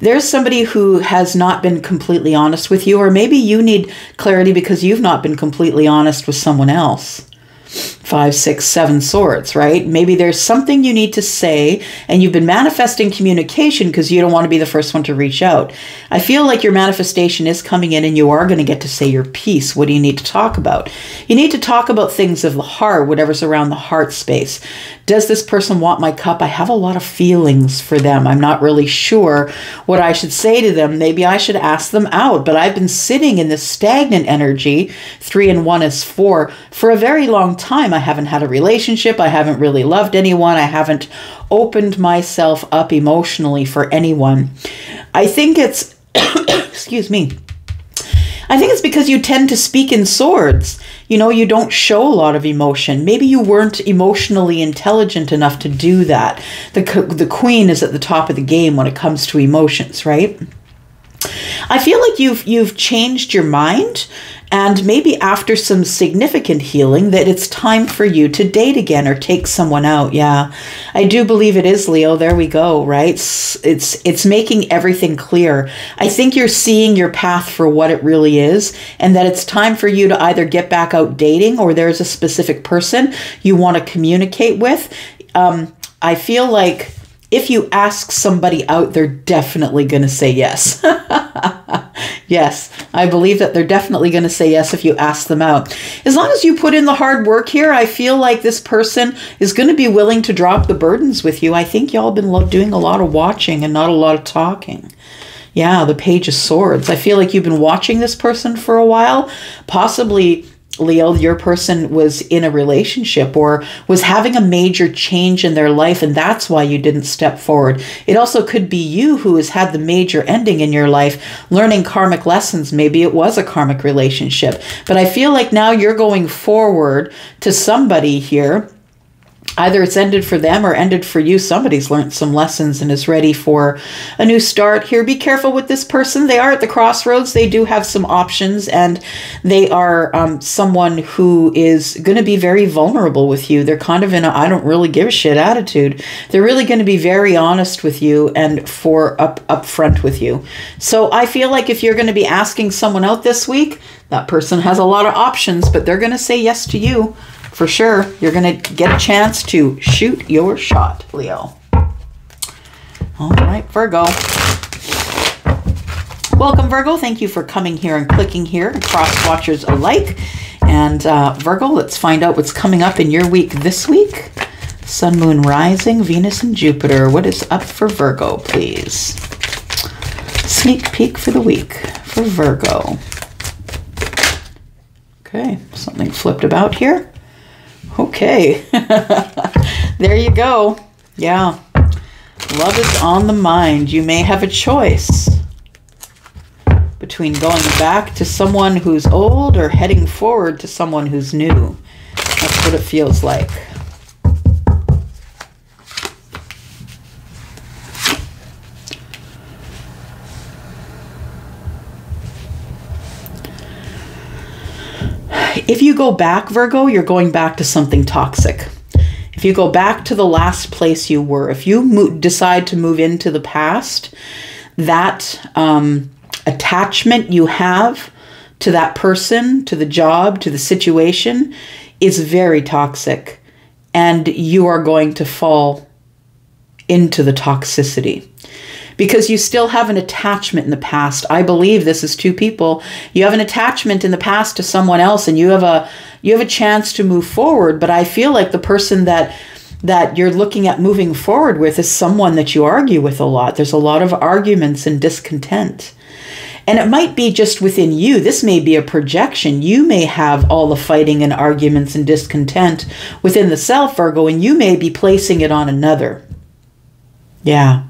Speaker 1: There's somebody who has not been completely honest with you, or maybe you need clarity because you've not been completely honest with someone else. 5, 6, 7 swords, right? Maybe there's something you need to say and you've been manifesting communication because you don't want to be the first one to reach out. I feel like your manifestation is coming in and you are going to get to say your piece. What do you need to talk about? You need to talk about things of the heart, whatever's around the heart space. Does this person want my cup? I have a lot of feelings for them. I'm not really sure what I should say to them. Maybe I should ask them out, but I've been sitting in this stagnant energy. 3 and 1 is 4 for a very long time. I haven't had a relationship. I haven't really loved anyone. I haven't opened myself up emotionally for anyone. I think it's, excuse me. I think it's because you tend to speak in swords. You know, you don't show a lot of emotion. Maybe you weren't emotionally intelligent enough to do that. The Queen is at the top of the game when it comes to emotions, right? I feel like you've changed your mind, and maybe after some significant healing that it's time for you to date again or take someone out. Yeah, I do believe it is, Leo. There we go, right? It's making everything clear. I think you're seeing your path for what it really is, and that it's time for you to either get back out dating or there's a specific person you want to communicate with. I feel like if you ask somebody out, they're definitely going to say yes. Yes, I believe that they're definitely going to say yes if you ask them out. As long as you put in the hard work here, I feel like this person is going to be willing to drop the burdens with you. I think y'all been doing a lot of watching and not a lot of talking. Yeah, the Page of Swords. I feel like you've been watching this person for a while. Possibly, Leo, your person was in a relationship or was having a major change in their life, and that's why you didn't step forward. It also could be you who has had the major ending in your life, learning karmic lessons. Maybe it was a karmic relationship. But I feel like now you're going forward to somebody here. Either it's ended for them or ended for you. Somebody's learned some lessons and is ready for a new start here. Be careful with this person. They are at the crossroads. They do have some options, and they are someone who is going to be very vulnerable with you. They're kind of in a I don't really give a shit attitude. They're really going to be very honest with you and upfront with you. So I feel like if you're going to be asking someone out this week, that person has a lot of options, but they're going to say yes to you. For sure, you're going to get a chance to shoot your shot, Leo. All right, Virgo. Welcome, Virgo. Thank you for coming here and clicking here, cross watchers alike. And Virgo, let's find out what's coming up in your week this week. Sun, Moon, Rising, Venus, and Jupiter. What is up for Virgo, please? Sneak peek for the week for Virgo. Okay, something flipped about here. Okay, there you go. Yeah, love is on the mind. You may have a choice between going back to someone who's old or heading forward to someone who's new. That's what it feels like. If you go back, Virgo, you're going back to something toxic. If you go back to the last place you were, if you decide to move into the past, that attachment you have to that person, to the job, to the situation is very toxic. And you are going to fall into the toxicity. Because you still have an attachment in the past. I believe this is two people. You have an attachment in the past to someone else, and you have a chance to move forward. But I feel like the person that you're looking at moving forward with is someone that you argue with a lot. There's a lot of arguments and discontent. And it might be just within you. This may be a projection. You may have all the fighting and arguments and discontent within the self, Virgo, and you may be placing it on another. Yeah.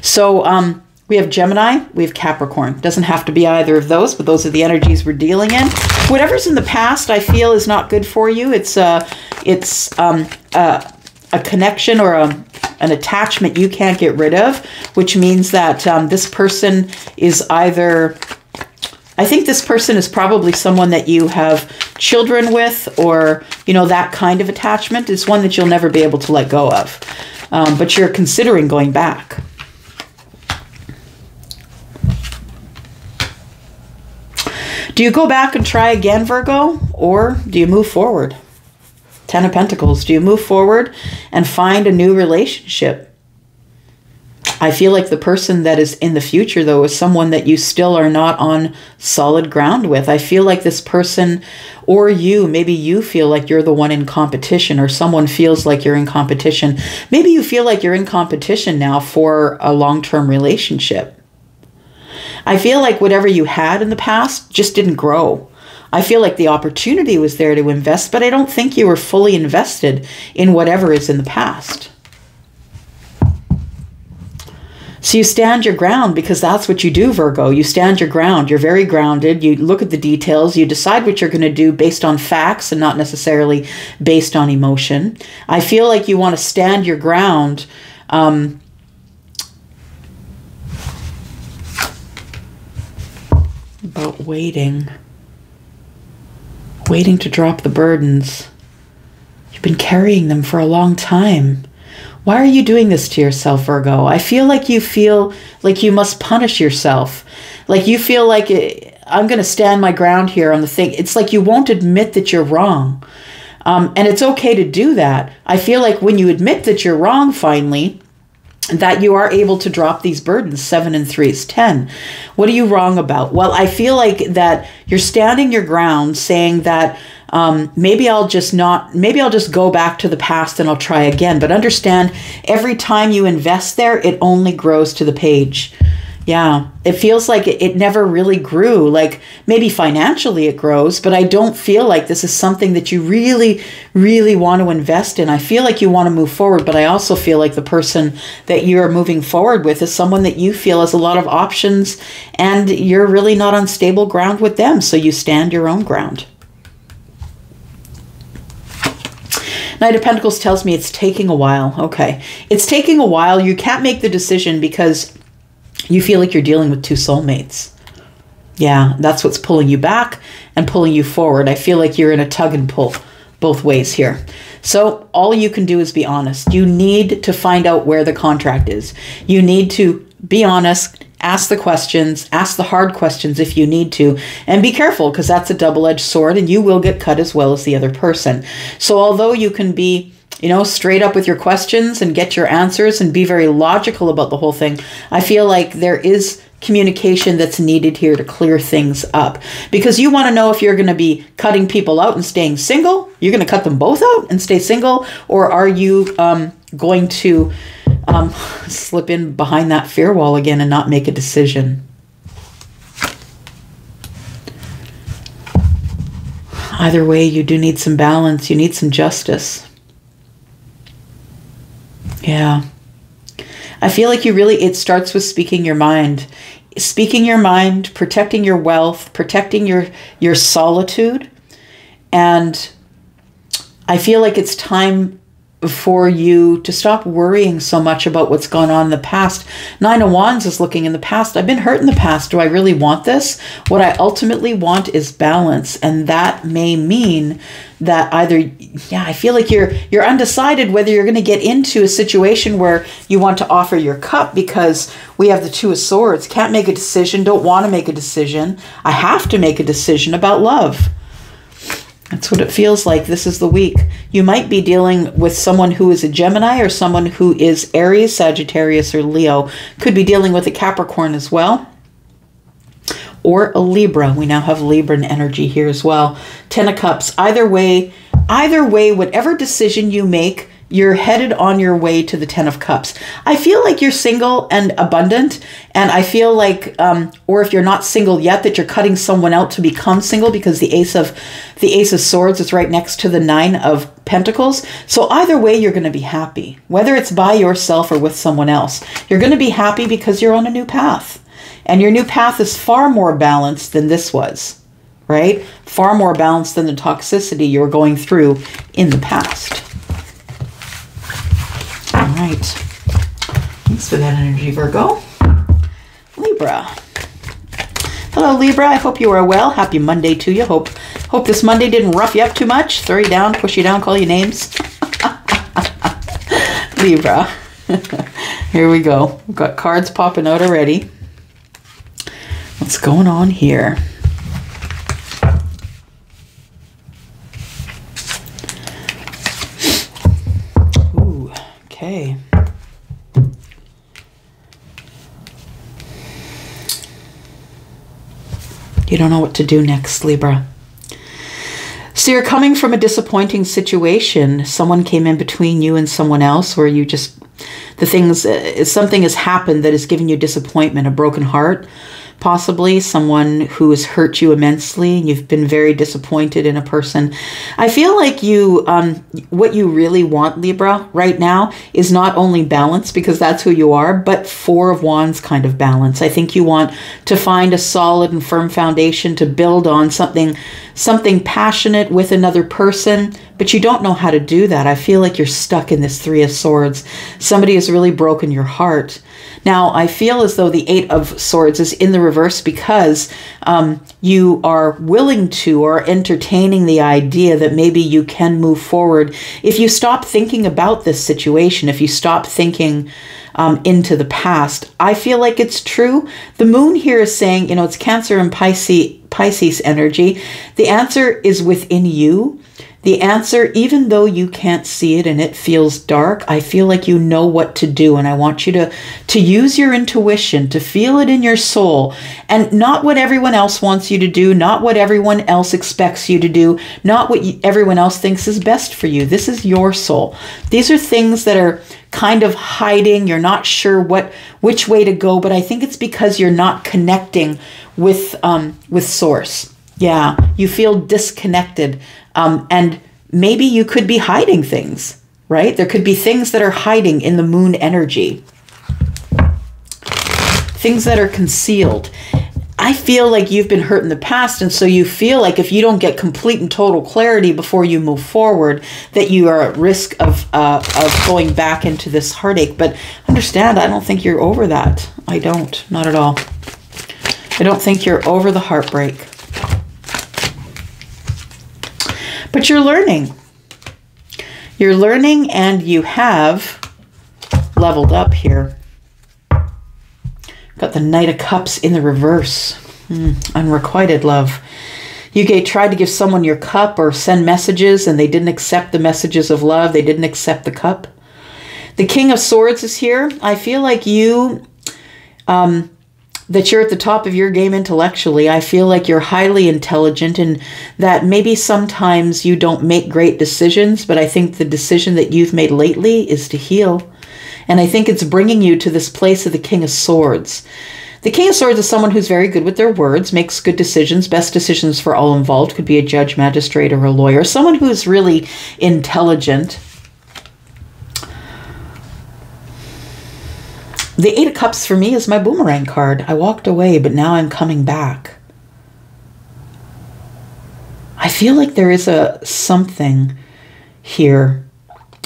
Speaker 1: So we have Gemini, we have Capricorn. Doesn't have to be either of those, but those are the energies we're dealing in. Whatever's in the past, I feel, is not good for you. It's a connection or an attachment you can't get rid of, which means that this person is either... I think this person is probably someone that you have children with, or, you know, that kind of attachment. It's one that you'll never be able to let go of. But you're considering going back. Do you go back and try again, Virgo? Or do you move forward? Ten of Pentacles. Do you move forward and find a new relationship? I feel like the person that is in the future, though, is someone that you still are not on solid ground with. I feel like this person, or you, maybe you feel like you're the one in competition, or someone feels like you're in competition. Maybe you feel like you're in competition now for a long-term relationship. I feel like whatever you had in the past just didn't grow. I feel like the opportunity was there to invest, but I don't think you were fully invested in whatever is in the past. So you stand your ground, because that's what you do, Virgo. You stand your ground. You're very grounded. You look at the details. You decide what you're going to do based on facts and not necessarily based on emotion. I feel like you want to stand your ground about waiting to drop the burdens. You've been carrying them for a long time. Why are you doing this to yourself, Virgo? I feel like you must punish yourself. Like you feel like I'm going to stand my ground here on the thing. It's like you won't admit that you're wrong. And it's okay to do that. I feel like when you admit that you're wrong finally, that you are able to drop these burdens. 7 and 3 is 10. What are you wrong about? Well, I feel like that you're standing your ground, saying that maybe I'll just go back to the past and I'll try again. But understand, every time you invest there, it only grows to the page. Yeah, it feels like it never really grew. Like maybe financially it grows, but I don't feel like this is something that you really, really want to invest in. I feel like you want to move forward, but I also feel like the person that you're moving forward with is someone that you feel has a lot of options, and you're really not on stable ground with them. So you stand your own ground. Knight of Pentacles tells me it's taking a while. Okay, it's taking a while. You can't make the decision because you feel like you're dealing with two soulmates. Yeah, that's what's pulling you back and pulling you forward. I feel like you're in a tug and pull both ways here. So all you can do is be honest. You need to find out where the contract is. You need to be honest, ask the questions, ask the hard questions if you need to, and be careful, because that's a double-edged sword and you will get cut as well as the other person. So although you can be, you know, straight up with your questions and get your answers and be very logical about the whole thing, I feel like there is communication that's needed here to clear things up, because you want to know if you're going to be cutting people out and staying single. You're going to cut them both out and stay single, or are you going to slip in behind that fear wall again and not make a decision? Either way, you do need some balance. You need some justice. Yeah. I feel like it starts with speaking your mind. Speaking your mind, protecting your wealth, protecting your solitude. And I feel like it's time for you to stop worrying so much about what's gone on in the past. 9 of Wands is looking in the past. I've been hurt in the past. Do I really want this? What I ultimately want is balance. And that may mean that either, yeah, I feel like you're undecided whether you're going to get into a situation where you want to offer your cup, because we have the Two of Swords. Can't make a decision, don't want to make a decision. I have to make a decision about love. That's what it feels like. This is the week. You might be dealing with someone who is a Gemini, or someone who is Aries, Sagittarius, or Leo. Could be dealing with a Capricorn as well, or a Libra. We now have Libran energy here as well. 10 of Cups. Either way, whatever decision you make, you're headed on your way to the 10 of Cups. I feel like you're single and abundant, and I feel like, or if you're not single yet, that you're cutting someone out to become single, because the Ace of Swords is right next to the 9 of Pentacles. So either way, you're going to be happy, whether it's by yourself or with someone else. You're going to be happy because you're on a new path, and your new path is far more balanced than this was, right? Far more balanced than the toxicity you were going through in the past. All right. Thanks for that energy, Virgo. Libra. Hello, Libra. I hope you are well. Happy Monday to you. Hope this Monday didn't rough you up too much, throw you down, push you down, call you names. Libra. Here we go. We've got cards popping out already. What's going on here? Ooh, okay. You don't know what to do next, Libra. So you're coming from a disappointing situation. Someone came in between you and someone else, or you just, something has happened that has given you disappointment, a broken heart. Possibly someone who has hurt you immensely, and you've been very disappointed in a person. I feel like what you really want, Libra, right now is not only balance, because that's who you are, but 4 of Wands kind of balance. I think you want to find a solid and firm foundation to build on, something passionate with another person, but you don't know how to do that. I feel like you're stuck in this 3 of Swords. Somebody has really broken your heart. Now, I feel as though the 8 of Swords is in the reverse, because you are willing to, or entertaining the idea that maybe you can move forward if you stop thinking about this situation, if you stop thinking into the past. I feel like it's true. The moon here is saying, it's Cancer and Pisces energy. The answer is within you. The answer, even though you can't see it and it feels dark, I feel like you know what to do. And I want you to use your intuition, to feel it in your soul, and not what everyone else wants you to do, not what everyone else expects you to do, not what everyone else thinks is best for you. This is your soul. These are things that are kind of hiding. You're not sure which way to go, but I think it's because you're not connecting with source. Yeah, you feel disconnected. And maybe you could be hiding things, right? There could be things that are hiding in the moon energy. Things that are concealed. I feel like you've been hurt in the past, and so you feel like if you don't get complete and total clarity before you move forward, that you are at risk of going back into this heartache. But understand, I don't think you're over that. I don't, not at all. I don't think you're over the heartbreak. But you're learning. You're learning, and you have leveled up here. Got the Knight of Cups in the reverse. Unrequited love. You tried to give someone your cup or send messages, and they didn't accept the messages of love. They didn't accept the cup. The King of Swords is here. I feel like that you're at the top of your game intellectually. I feel like you're highly intelligent, and that maybe sometimes you don't make great decisions, but I think the decision that you've made lately is to heal. And I think it's bringing you to this place of the King of Swords. The King of Swords is someone who's very good with their words, makes good decisions, best decisions for all involved. Could be a judge, magistrate, or a lawyer. Someone who's really intelligent. The Eight of Cups for me is my boomerang card. I walked away, but now I'm coming back. I feel like there is something here.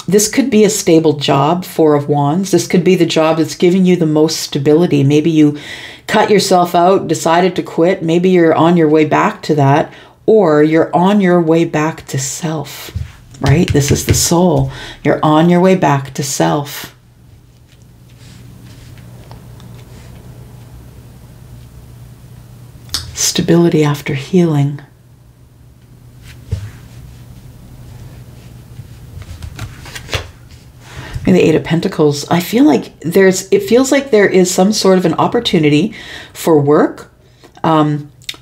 Speaker 1: This could be a stable job, Four of Wands. This could be the job that's giving you the most stability. Maybe you cut yourself out, decided to quit. Maybe you're on your way back to that, or you're on your way back to self, right? This is the soul. You're on your way back to self. Stability after healing. And the Eight of Pentacles. I feel like it feels like there is some sort of an opportunity for work,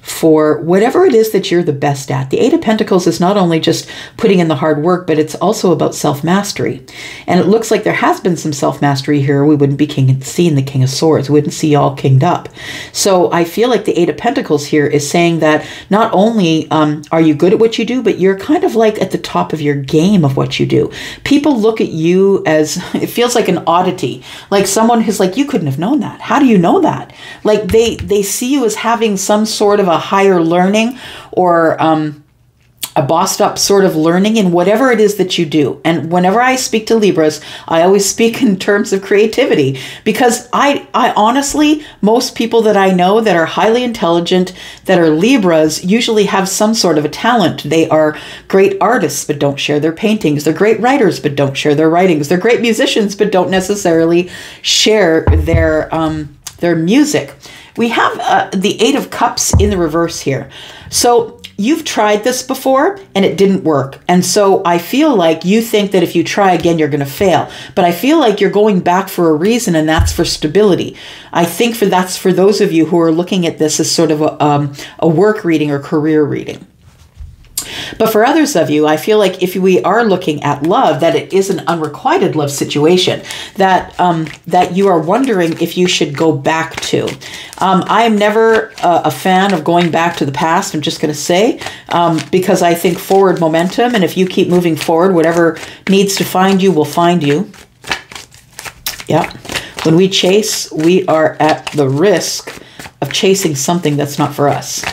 Speaker 1: for whatever it is that you're the best at. The Eight of Pentacles is not only just putting in the hard work, but it's also about self-mastery. And it looks like there has been some self-mastery here. We wouldn't be seeing the King of Swords. We wouldn't see you all kinged up. So I feel like the Eight of Pentacles here is saying that not only are you good at what you do, but you're kind of like at the top of your game of what you do. People look at you as, it feels like an oddity, like someone who's like, you couldn't have known that. How do you know that? Like they see you as having some sort of a higher learning, or a bossed up sort of learning in whatever it is that you do. And whenever I speak to Libras, I always speak in terms of creativity, because I honestly, most people that I know that are highly intelligent, that are Libras, usually have some sort of a talent. They are great artists, but don't share their paintings. They're great writers, but don't share their writings. They're great musicians, but don't necessarily share their music. We have the Eight of Cups in the reverse here. So you've tried this before and it didn't work. And so I feel like you think that if you try again, you're going to fail. But I feel like you're going back for a reason, and that's for stability. I think that's for those of you who are looking at this as sort of a work reading or career reading. But for others of you, I feel like if we are looking at love, that it is an unrequited love situation that that you are wondering if you should go back to. I am never a fan of going back to the past, I'm just going to say, because I think forward momentum, and if you keep moving forward, whatever needs to find you will find you. Yeah. When we chase, we are at the risk of chasing something that's not for us.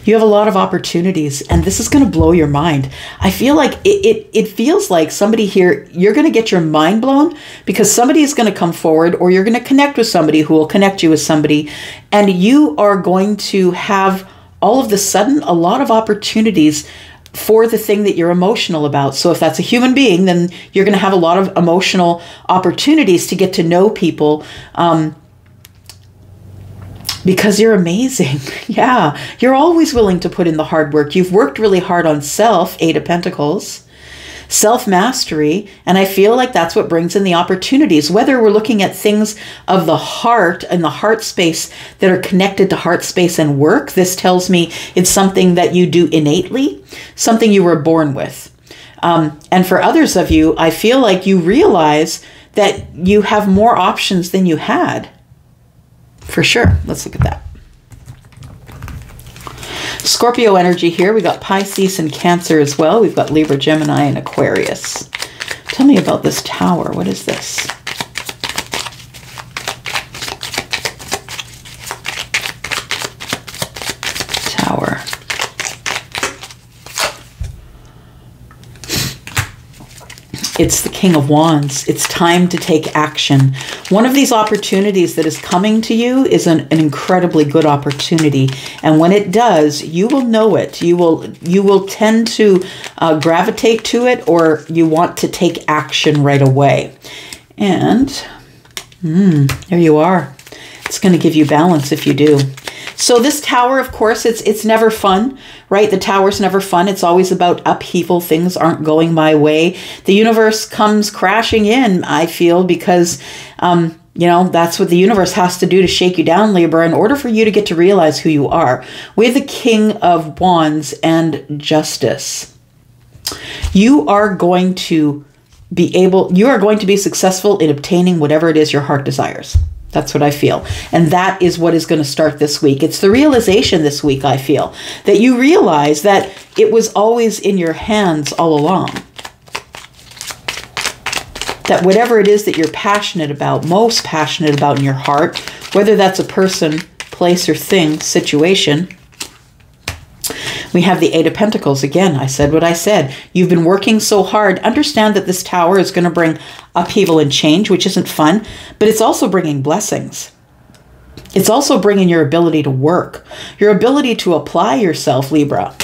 Speaker 1: You have a lot of opportunities, and this is going to blow your mind. I feel like it feels like somebody here, you're going to get your mind blown because somebody is going to come forward, or you're going to connect with somebody who will connect you with somebody, and you are going to have all of a sudden a lot of opportunities for the thing that you're emotional about. So if that's a human being, then you're going to have a lot of emotional opportunities to get to know people, Because you're amazing. Yeah, you're always willing to put in the hard work. You've worked really hard on self, Eight of Pentacles, self-mastery, and I feel like that's what brings in the opportunities. Whether we're looking at things of the heart and the heart space that are connected to heart space and work, this tells me it's something that you do innately, something you were born with. And for others of you, I feel like you realize that you have more options than you had. For sure. Let's look at that. Scorpio energy here. We got Pisces and Cancer as well. We've got Libra, Gemini, and Aquarius. Tell me about this tower. What is this? Tower. It's the King of Wands. It's time to take action. One of these opportunities that is coming to you is an incredibly good opportunity. And when it does, you will know it. You will tend to gravitate to it, or you want to take action right away. And there you are. It's going to give you balance if you do. So this tower, of course, it's never fun, right? The tower's never fun. It's always about upheaval. Things aren't going my way. The universe comes crashing in, I feel, because, you know, that's what the universe has to do to shake you down, Libra, in order for you to get to realize who you are. With the King of Wands and Justice, you are going to be successful in obtaining whatever it is your heart desires. That's what I feel. And that is what is going to start this week. It's the realization this week, I feel, that you realize that it was always in your hands all along. That whatever it is that you're passionate about, most passionate about in your heart, whether that's a person, place, or thing, situation. We have the Eight of Pentacles. Again, I said what I said. You've been working so hard. Understand that this tower is going to bring upheaval and change, which isn't fun, but it's also bringing blessings. It's also bringing your ability to work, your ability to apply yourself, Libra.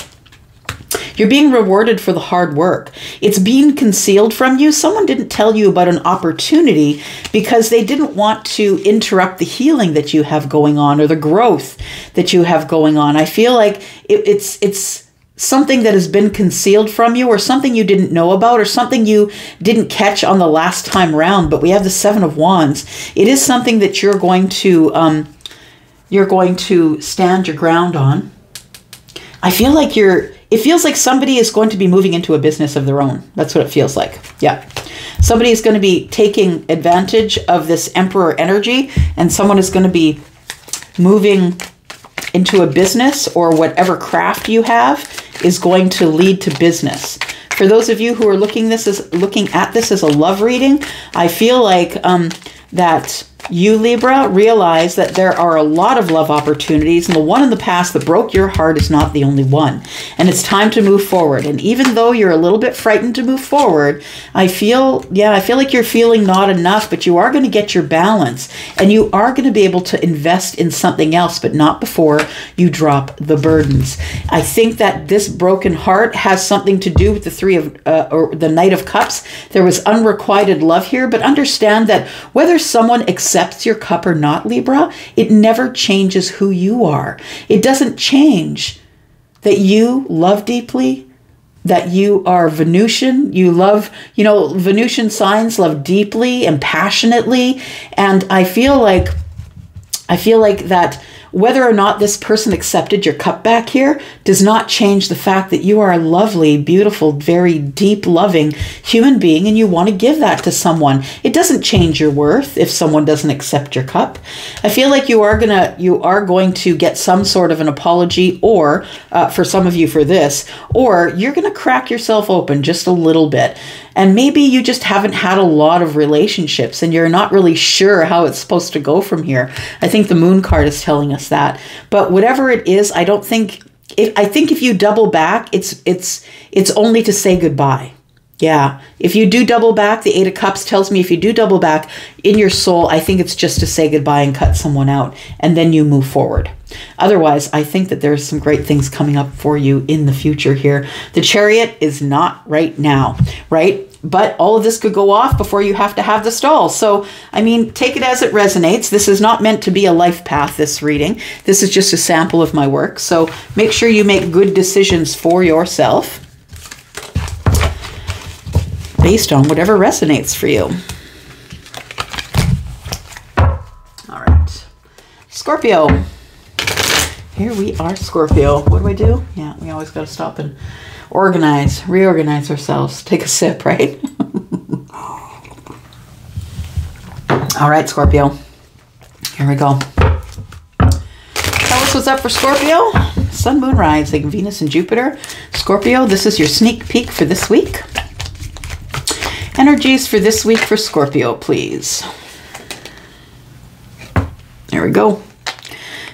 Speaker 1: You're being rewarded for the hard work. It's being concealed from you. Someone didn't tell you about an opportunity because they didn't want to interrupt the healing that you have going on or the growth that you have going on. I feel like it's something that has been concealed from you, or something you didn't know about, or something you didn't catch on the last time round. But we have the Seven of Wands. It is something that you're going to stand your ground on. I feel like it feels like somebody is going to be moving into a business of their own. That's what it feels like. Yeah. Somebody is going to be taking advantage of this Emperor energy, and someone is going to be moving into a business, or whatever craft you have is going to lead to business. For those of you who are looking at this as a love reading, I feel like that you, Libra, realize that there are a lot of love opportunities, and the one in the past that broke your heart is not the only one. And it's time to move forward. And even though you're a little bit frightened to move forward, I feel like you're feeling not enough, but you are going to get your balance, and you are going to be able to invest in something else, but not before you drop the burdens. I think that this broken heart has something to do with the Knight of Cups. There was unrequited love here, but understand that whether someone accepts your cup or not, Libra, it never changes who you are. It doesn't change that you love deeply, that you are Venusian. You love, Venusian signs love deeply and passionately. And I feel like that whether or not this person accepted your cup back here does not change the fact that you are a lovely, beautiful, very deep, loving human being, and you want to give that to someone. It doesn't change your worth if someone doesn't accept your cup. I feel like you are going to get some sort of an apology, or for some of you for this, or you're going to crack yourself open just a little bit. And maybe you just haven't had a lot of relationships and you're not really sure how it's supposed to go from here. I think the Moon card is telling us that. But whatever it is, I think if you double back, it's only to say goodbye. Yeah. If you do double back, the Eight of Cups tells me if you do double back in your soul, I think it's just to say goodbye and cut someone out, and then you move forward. Otherwise, I think that there's some great things coming up for you in the future here. The Chariot is not right now, right? But all of this could go off before you have to have the stall. So, I mean, take it as it resonates. This is not meant to be a life path, this reading. This is just a sample of my work. So make sure you make good decisions for yourself based on whatever resonates for you. All right. Scorpio. Here we are, Scorpio. What do? Yeah, we always got to stop and organize, reorganize ourselves. Take a sip, right? All right, Scorpio. Here we go. Tell us what's up for Scorpio. Sun, Moon, Rising, Venus, and Jupiter. Scorpio, this is your sneak peek for this week. Energies for this week for Scorpio, please. There we go.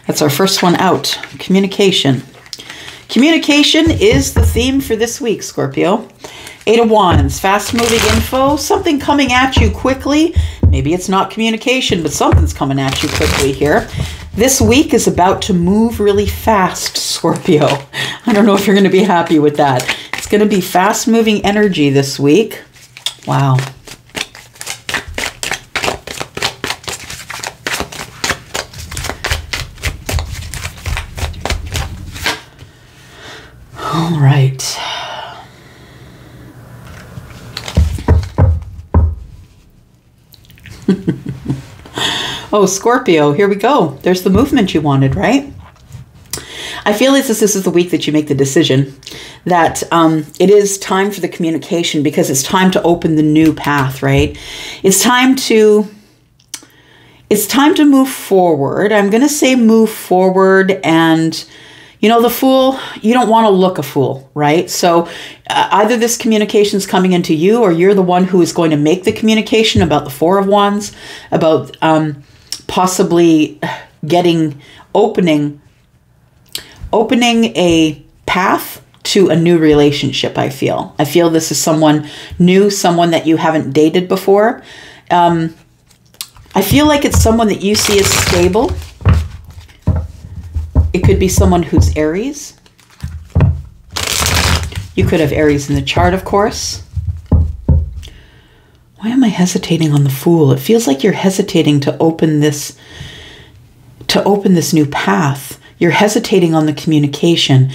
Speaker 1: That's our first one out. Communication. Communication is the theme for this week, Scorpio. 8 of Wands, fast-moving info, something coming at you quickly. Maybe it's not communication, but something's coming at you quickly here. This week is about to move really fast, Scorpio. I don't know if you're going to be happy with that. It's going to be fast-moving energy this week. Wow. All right. Oh, Scorpio, here we go. There's the movement you wanted, right? I feel as if this is the week that you make the decision that it is time for the communication, because it's time to open the new path, right? It's time to move forward. I'm going to say move forward. And you know, the Fool, you don't want to look a fool, right? So either this communication is coming into you, or you're the one who is going to make the communication about the 4 of Wands, about possibly opening a path to a new relationship, I feel. I feel this is someone new, someone that you haven't dated before. I feel like it's someone that you see as stable. It could be someone who's Aries. You could have Aries in the chart, of course. Why am I hesitating on the Fool? It feels like you're hesitating to open this new path. You're hesitating on the communication.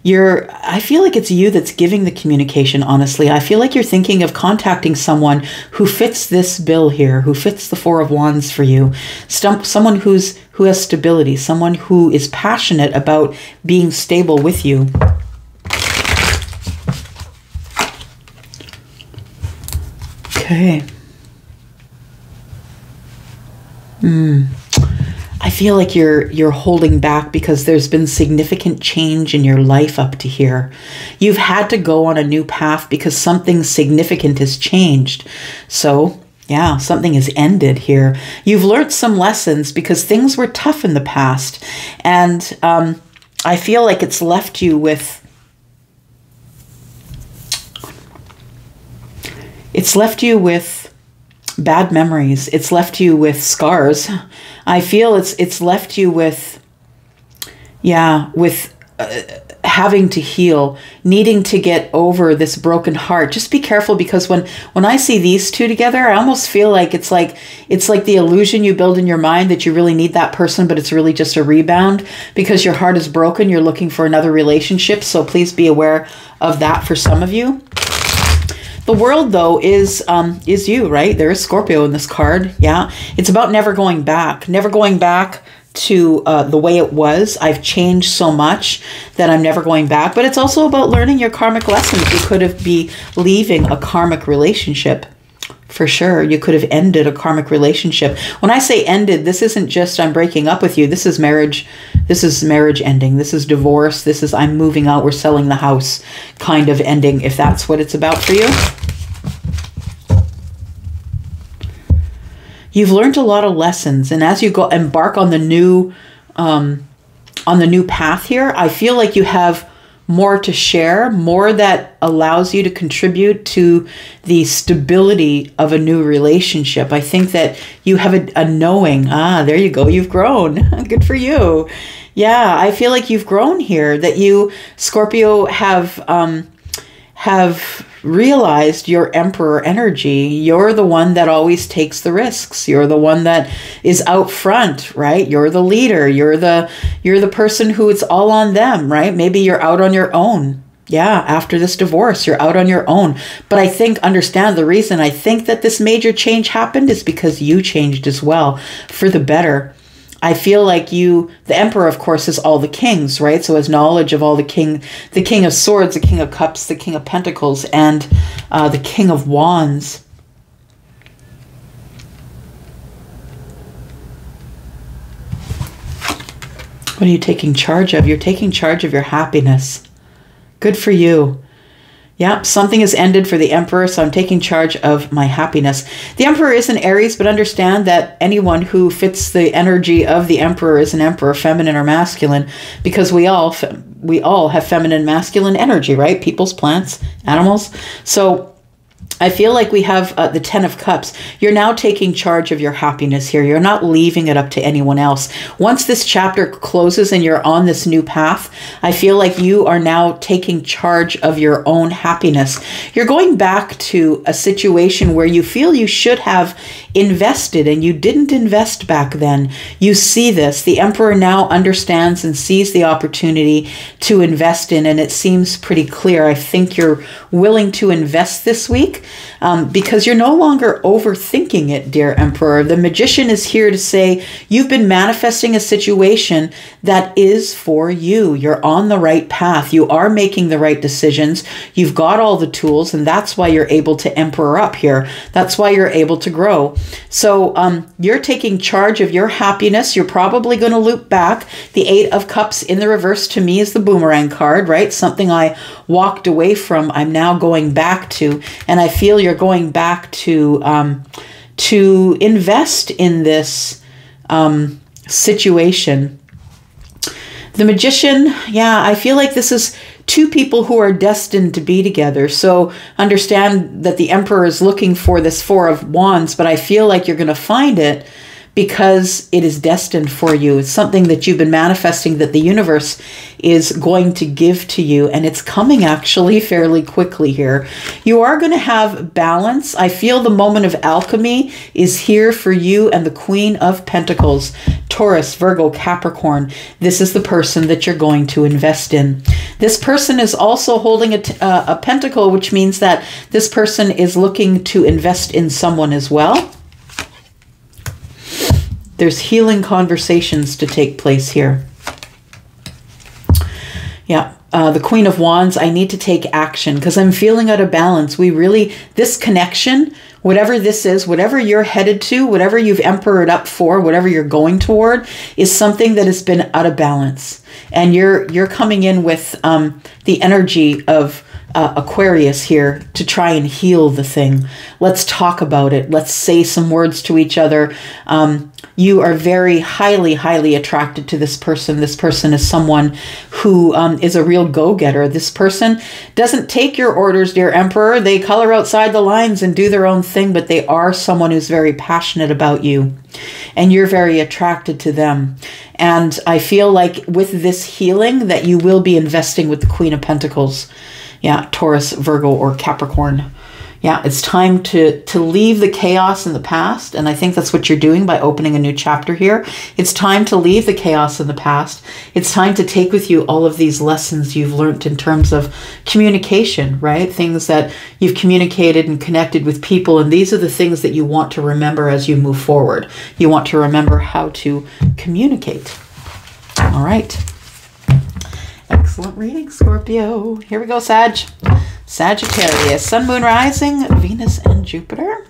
Speaker 1: I feel like it's you that's giving the communication, honestly. I feel like you're thinking of contacting someone who fits this bill here, who fits the 4 of Wands for you. Someone who has stability, someone who is passionate about being stable with you. Okay. I feel like you're holding back because there's been significant change in your life up to here. You've had to go on a new path because something significant has changed. So, yeah, something has ended here. You've learned some lessons because things were tough in the past. And I feel like it's left you with... It's left you with bad memories. It's left you with scars. I feel it's left you with, having to heal, needing to get over this broken heart. Just be careful, because when I see these two together, I almost feel like it's like the illusion you build in your mind that you really need that person, but it's really just a rebound because your heart is broken. You're looking for another relationship. So please be aware of that for some of you. The World, though, is you, right? There is Scorpio in this card. Yeah. It's about never going back to the way it was. I've changed so much that I'm never going back. But it's also about learning your karmic lessons. You could have been leaving a karmic relationship. For sure. You could have ended a karmic relationship. When I say ended, this isn't just I'm breaking up with you. This is marriage. This is marriage ending. This is divorce. This is I'm moving out. We're selling the house kind of ending, if that's what it's about for you. You've learned a lot of lessons. And as you go embark on the new path here, I feel like you have more to share, more that allows you to contribute to the stability of a new relationship. I think that you have a knowing. There you go. You've grown. Good for you. Yeah, I feel like you've grown here, that you, Scorpio, have realized your Emperor energy. You're the one that always takes the risks. You're the one that is out front, right? You're the leader. You're the person who it's all on them, right? Maybe you're out on your own. Yeah, after this divorce, you're out on your own. But I think, understand the reason I think that this major change happened is because you changed as well for the better. I feel like the Emperor, of course, is all the kings, right? So has knowledge of all the King of Swords, the King of Cups, the King of Pentacles, and the King of Wands. What are you taking charge of? You're taking charge of your happiness. Good for you. Yeah, something has ended for the Emperor, so I'm taking charge of my happiness. The Emperor is an Aries, but understand that anyone who fits the energy of the Emperor is an Emperor, feminine or masculine, because we all have feminine, masculine energy, right? People's, plants, animals. So I feel like we have the Ten of Cups. You're now taking charge of your happiness here. You're not leaving it up to anyone else. Once this chapter closes and you're on this new path, I feel like you are now taking charge of your own happiness. You're going back to a situation where you feel you should have invested and you didn't invest back then. You see this. The Emperor now understands and sees the opportunity to invest in, and it seems pretty clear. I think you're willing to invest this week. Because you're no longer overthinking it, dear Emperor. The Magician is here to say you've been manifesting a situation that is for you. You're on the right path. You are making the right decisions. You've got all the tools, and that's why you're able to Emperor up here. That's why you're able to grow. So you're taking charge of your happiness. You're probably going to loop back. The Eight of Cups in the reverse to me is the boomerang card, right? Something I walked away from, I'm now going back to, and I feel you're going back to invest in this situation. The Magician, yeah, I feel like this is two people who are destined to be together. So understand that the Emperor is looking for this Four of Wands, but I feel like you're going to find it because it is destined for you. It's something that you've been manifesting that the universe is going to give to you, and it's coming actually fairly quickly here. You are going to have balance. I feel the moment of alchemy is here for you and the Queen of Pentacles, Taurus, Virgo, Capricorn. This is the person that you're going to invest in. This person is also holding a pentacle, which means that this person is looking to invest in someone as well. There's healing conversations to take place here. Yeah, the Queen of Wands, I need to take action because I'm feeling out of balance. This connection, whatever this is, whatever you're headed to, whatever you've emperored up for, whatever you're going toward, is something that has been out of balance. And you're coming in with the energy of Aquarius here to try and heal the thing. Let's talk about it. Let's say some words to each other. You are very highly, highly attracted to this person. This person is someone who is a real go-getter. This person doesn't take your orders, dear Emperor. They color outside the lines and do their own thing, but they are someone who's very passionate about you. And you're very attracted to them. And I feel like with this healing that you will be investing with the Queen of Pentacles. Yeah, Taurus, Virgo, or Capricorn. Yeah, it's time to leave the chaos in the past. And I think that's what you're doing by opening a new chapter here. It's time to leave the chaos in the past. It's time to take with you all of these lessons you've learned in terms of communication, right? Things that you've communicated and connected with people. And these are the things that you want to remember as you move forward. You want to remember how to communicate. All right. Excellent reading, Scorpio. Here we go, Sag. Sagittarius, Sun, Moon, Rising, Venus, and Jupiter.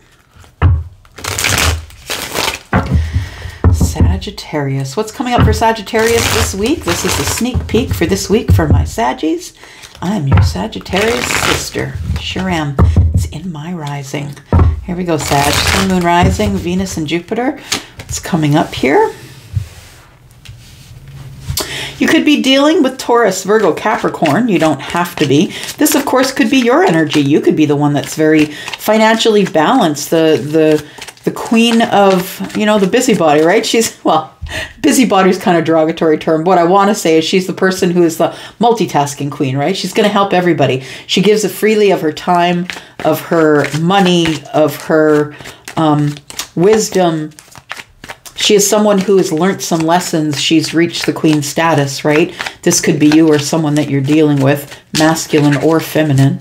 Speaker 1: Sagittarius. What's coming up for Sagittarius this week? This is a sneak peek for this week for my Saggies. I'm your Sagittarius sister. Sure am. It's in my rising. Here we go, Sag. Sun, Moon, Rising, Venus, and Jupiter. What's coming up here? You could be dealing with Taurus, Virgo, Capricorn. You don't have to be. This, of course, could be your energy. You could be the one that's very financially balanced. The queen of, the busybody, right? She's, well, Busybody is kind of a derogatory term. What I want to say is she's the person who is the multitasking queen, right? She's going to help everybody. She gives it freely of her time, of her money, of her wisdom. She is someone who has learned some lessons. She's reached the queen status, right? This could be you or someone that you're dealing with, masculine or feminine.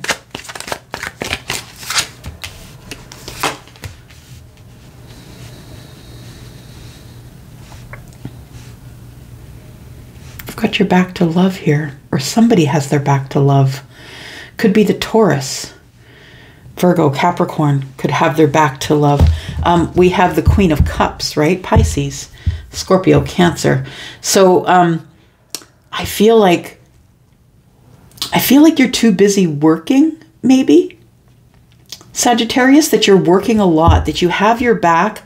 Speaker 1: You've got your back to love here, or somebody has their back to love. Could be the Taurus. Virgo, Capricorn could have their back to love. We have the Queen of Cups, right? Pisces, Scorpio, Cancer. So I feel like you're too busy working, maybe, Sagittarius, that you're working a lot, that you have your back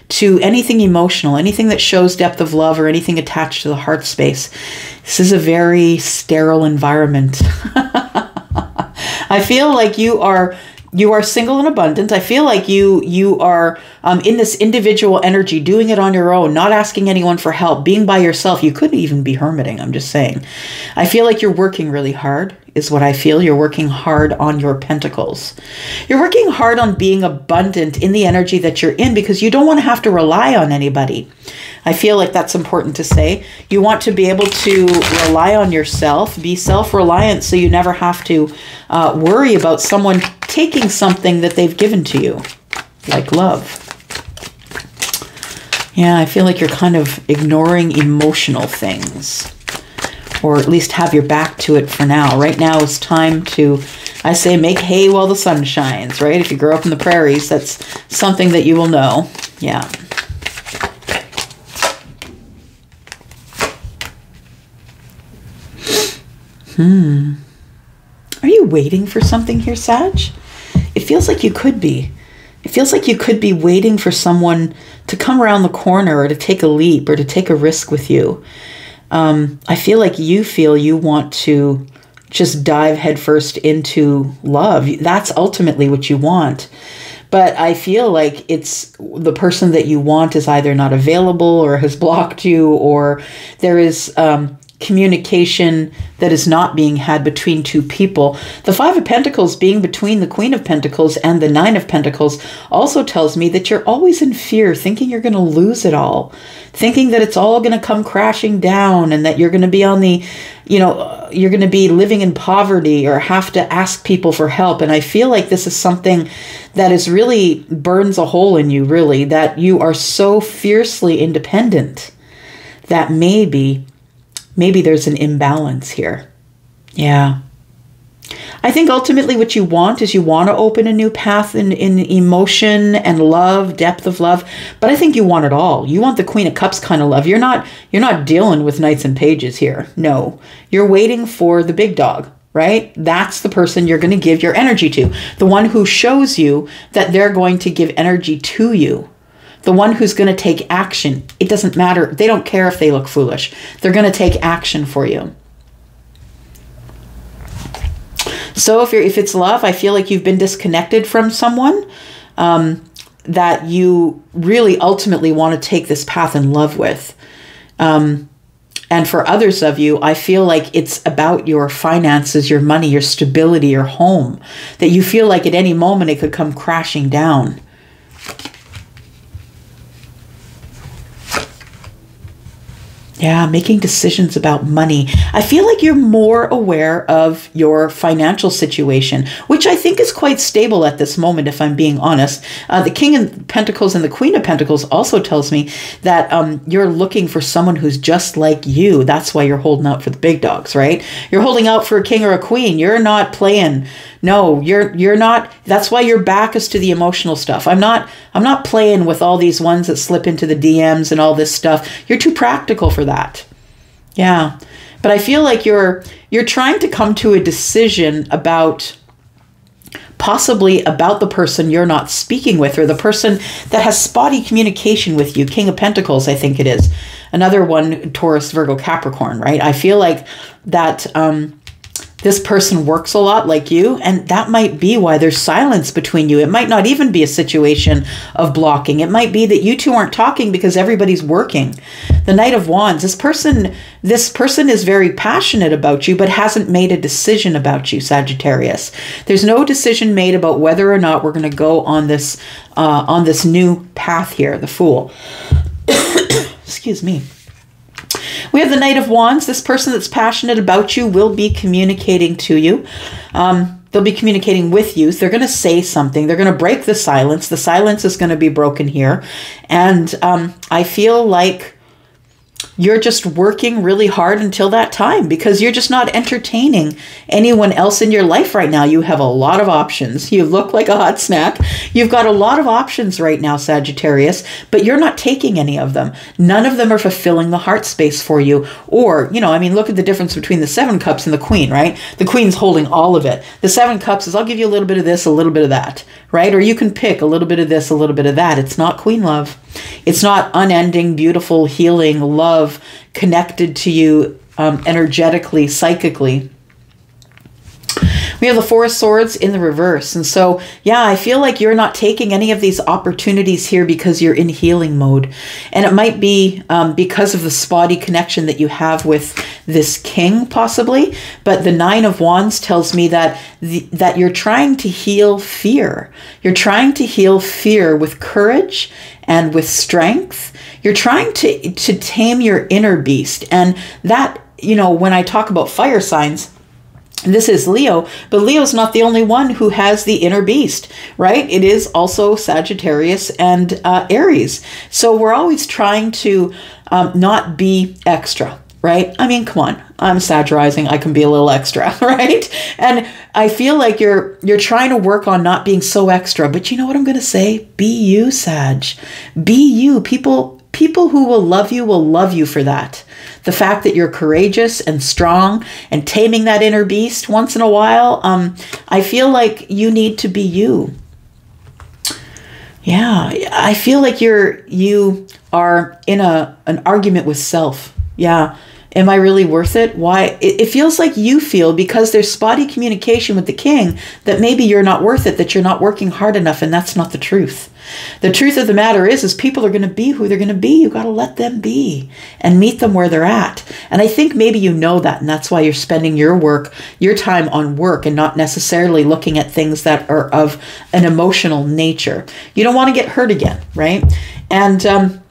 Speaker 1: to anything emotional, anything that shows depth of love or anything attached to the heart space. This is a very sterile environment. I feel like you are single and abundant. I feel like you are in this individual energy, doing it on your own, not asking anyone for help, being by yourself. You couldn't even be hermiting, I'm just saying. I feel like you're working really hard, is what I feel. You're working hard on your pentacles. You're working hard on being abundant in the energy that you're in because you don't want to have to rely on anybody. I feel like that's important to say. You want to be able to rely on yourself, be self-reliant, so you never have to worry about someone taking something that they've given to you, like love. Yeah, I feel like you're kind of ignoring emotional things, or at least have your back to it for now. Right now is time to, I say, make hay while the sun shines, right? If you grew up in the prairies, that's something that you will know. Yeah. Are you waiting for something here, Sag? It feels like you could be. It feels like you could be waiting for someone to come around the corner or to take a leap or to take a risk with you. I feel like you want to just dive headfirst into love. That's ultimately what you want. But I feel like it's the person that you want is either not available or has blocked you, or there is communication that is not being had between two people. The Five of Pentacles being between the Queen of Pentacles and the Nine of Pentacles also tells me that you're always in fear, thinking you're going to lose it all, thinking that it's all going to come crashing down and that you're going to be on the, you're going to be living in poverty or have to ask people for help. And I feel like this is something that is really burns a hole in you, really, that you are so fiercely independent that maybe there's an imbalance here. Yeah. I think ultimately what you want is you want to open a new path in emotion and love, depth of love. But I think you want it all. You want the Queen of Cups kind of love. You're not dealing with Knights and Pages here. No, you're waiting for the big dog, right? That's the person you're going to give your energy to. The one who shows you that they're going to give energy to you. The one who's going to take action. It doesn't matter. They don't care if they look foolish. They're going to take action for you. So if it's love, I feel like you've been disconnected from someone that you really ultimately want to take this path in love with. And for others of you, I feel like it's about your finances, your money, your stability, your home, that you feel like at any moment it could come crashing down. Yeah, making decisions about money. I feel like you're more aware of your financial situation, which I think is quite stable at this moment, if I'm being honest. The King of Pentacles and the Queen of Pentacles also tells me that you're looking for someone who's just like you. That's why you're holding out for the big dogs, right? You're holding out for a king or a queen. You're not playing. No, you're not. That's why your back is to the emotional stuff. I'm not playing with all these ones that slip into the DMs and all this stuff. You're too practical for that. Yeah. But I feel like you're trying to come to a decision possibly about the person you're not speaking with, or the person that has spotty communication with you. King of Pentacles, I think it is. Another one, Taurus, Virgo, Capricorn, right? I feel like that this person works a lot like you, and that might be why there's silence between you. It might not even be a situation of blocking. It might be that you two aren't talking because everybody's working. The Knight of Wands, this person is very passionate about you, but hasn't made a decision about you, Sagittarius. There's no decision made about whether or not we're going to go on this new path here, the Fool. Excuse me. We have the Knight of Wands. This person that's passionate about you will be communicating to you. They'll be communicating with you. They're going to say something. They're going to break the silence. The silence is going to be broken here. And I feel like you're just working really hard until that time, because you're just not entertaining anyone else in your life right now. You have a lot of options. You look like a hot snack. You've got a lot of options right now, Sagittarius, but you're not taking any of them. None of them are fulfilling the heart space for you. Or, you know, I mean, look at the difference between the Seven Cups and the Queen, right? The Queen's holding all of it. The Seven Cups is, I'll give you a little bit of this, a little bit of that, right? Or you can pick a little bit of this, a little bit of that. It's not Queen love. It's not unending, beautiful, healing love connected to you energetically, psychically. We have the Four of Swords in the reverse. And so, yeah, I feel like you're not taking any of these opportunities here because you're in healing mode. And it might be because of the spotty connection that you have with this king, possibly. But the Nine of Wands tells me that that you're trying to heal fear. You're trying to heal fear with courage and with strength. You're trying to tame your inner beast. And that, you know, when I talk about fire signs, this is Leo, but Leo's not the only one who has the inner beast, right? It is also Sagittarius and Aries. So we're always trying to not be extra, right? I mean, come on, I'm Sag rising. I can be a little extra, right? And I feel like you're trying to work on not being so extra, but you know what I'm going to say? Be you, Sag. Be you. People who will love you for that. The fact that you're courageous and strong and taming that inner beast once in a while, I feel like you need to be you. Yeah, I feel like you are in an argument with self. Yeah. Am I really worth it? Why? It feels like you feel, because there's spotty communication with the king, that maybe you're not worth it, that you're not working hard enough, and that's not the truth. The truth of the matter is people are going to be who they're going to be. You got to let them be and meet them where they're at. And I think maybe you know that, and that's why you're spending your time on work and not necessarily looking at things that are of an emotional nature. You don't want to get hurt again, right? And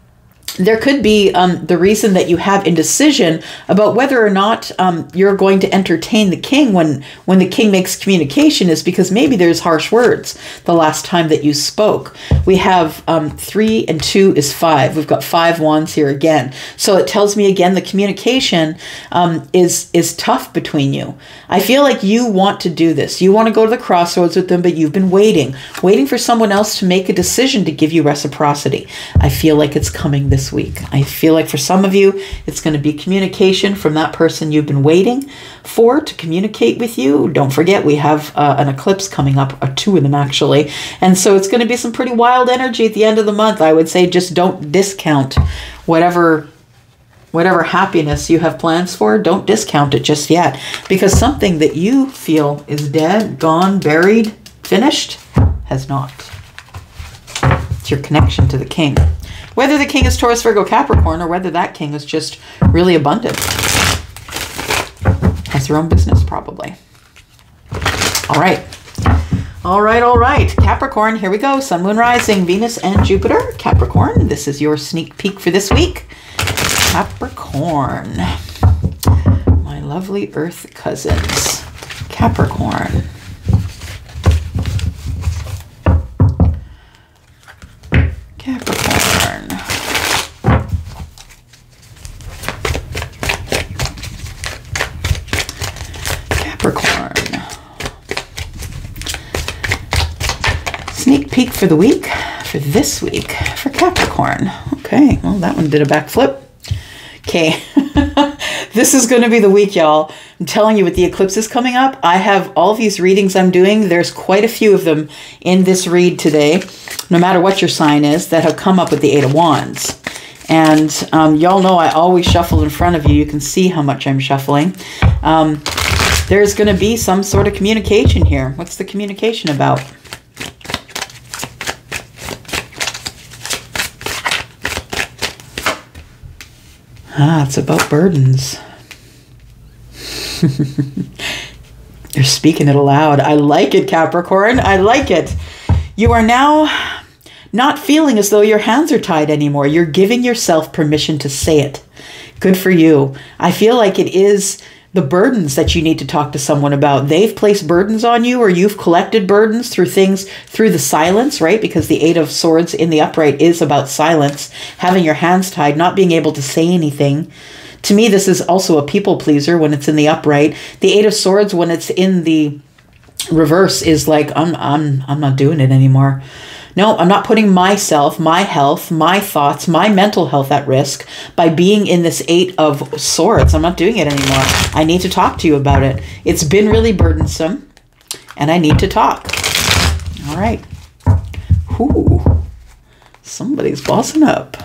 Speaker 1: there could be the reason that you have indecision about whether or not you're going to entertain the king when the king makes communication is because maybe there's harsh words the last time that you spoke. We have 3 and 2 is 5. We've got 5 wands here again. So it tells me again the communication is tough between you. I feel like you want to do this. You want to go to the crossroads with them, but you've been waiting for someone else to make a decision to give you reciprocity. I feel like it's coming this week. I feel like for some of you, it's going to be communication from that person you've been waiting for to communicate with you. Don't forget, we have an eclipse coming up, 2 of them actually. And so it's going to be some pretty wild energy at the end of the month. I would say just don't discount whatever happiness you have plans for. Don't discount it just yet, because something that you feel is dead, gone, buried, finished, has not. It's your connection to the king. Whether the king is Taurus, Virgo, Capricorn, or whether that king is just really abundant. Has their own business, probably. All right. All right, all right. Capricorn, here we go. Sun, Moon, Rising, Venus, and Jupiter. Capricorn, this is your sneak peek for this week. Capricorn. My lovely earth cousins. Capricorn. Capricorn. Capricorn. Sneak peek for the week, for this week, for Capricorn. Okay, well, that one did a backflip. Okay, this is going to be the week, y'all. I'm telling you, with the eclipses coming up, I have all these readings I'm doing. There's quite a few of them in this read today, no matter what your sign is, that have come up with the 8 of Wands. And y'all know I always shuffle in front of you. You can see how much I'm shuffling. There's going to be some sort of communication here. What's the communication about? Ah, it's about burdens. You're speaking it aloud. I like it, Capricorn. I like it. You are now not feeling as though your hands are tied anymore. You're giving yourself permission to say it. Good for you. I feel like it is the burdens that you need to talk to someone about. They've placed burdens on you, or you've collected burdens through things, through the silence, right? Because the Eight of Swords in the upright is about silence, having your hands tied, not being able to say anything. To me, this is also a people pleaser when it's in the upright. The Eight of Swords, when it's in the reverse, is like, I'm not doing it anymore. No, I'm not putting myself, my health, my thoughts, my mental health at risk by being in this Eight of Swords. I'm not doing it anymore. I need to talk to you about it. It's been really burdensome, and I need to talk. All right. Ooh, somebody's bossing up.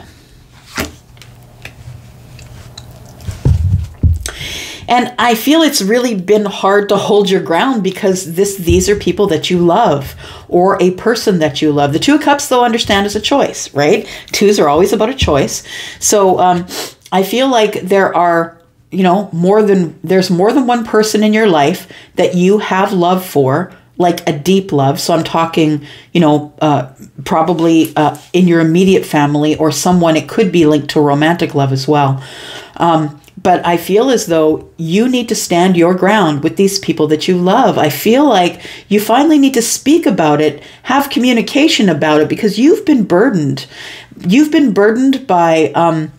Speaker 1: And I feel it's really been hard to hold your ground because these are people that you love, or a person that you love. The Two of Cups, though, understand, is a choice, right? Twos are always about a choice. So I feel like there are, there's more than one person in your life that you have love for, like a deep love. So I'm talking, probably in your immediate family, or someone, it could be linked to romantic love as well. But I feel as though you need to stand your ground with these people that you love. I feel like you finally need to speak about it, have communication about it, because you've been burdened. You've been burdened by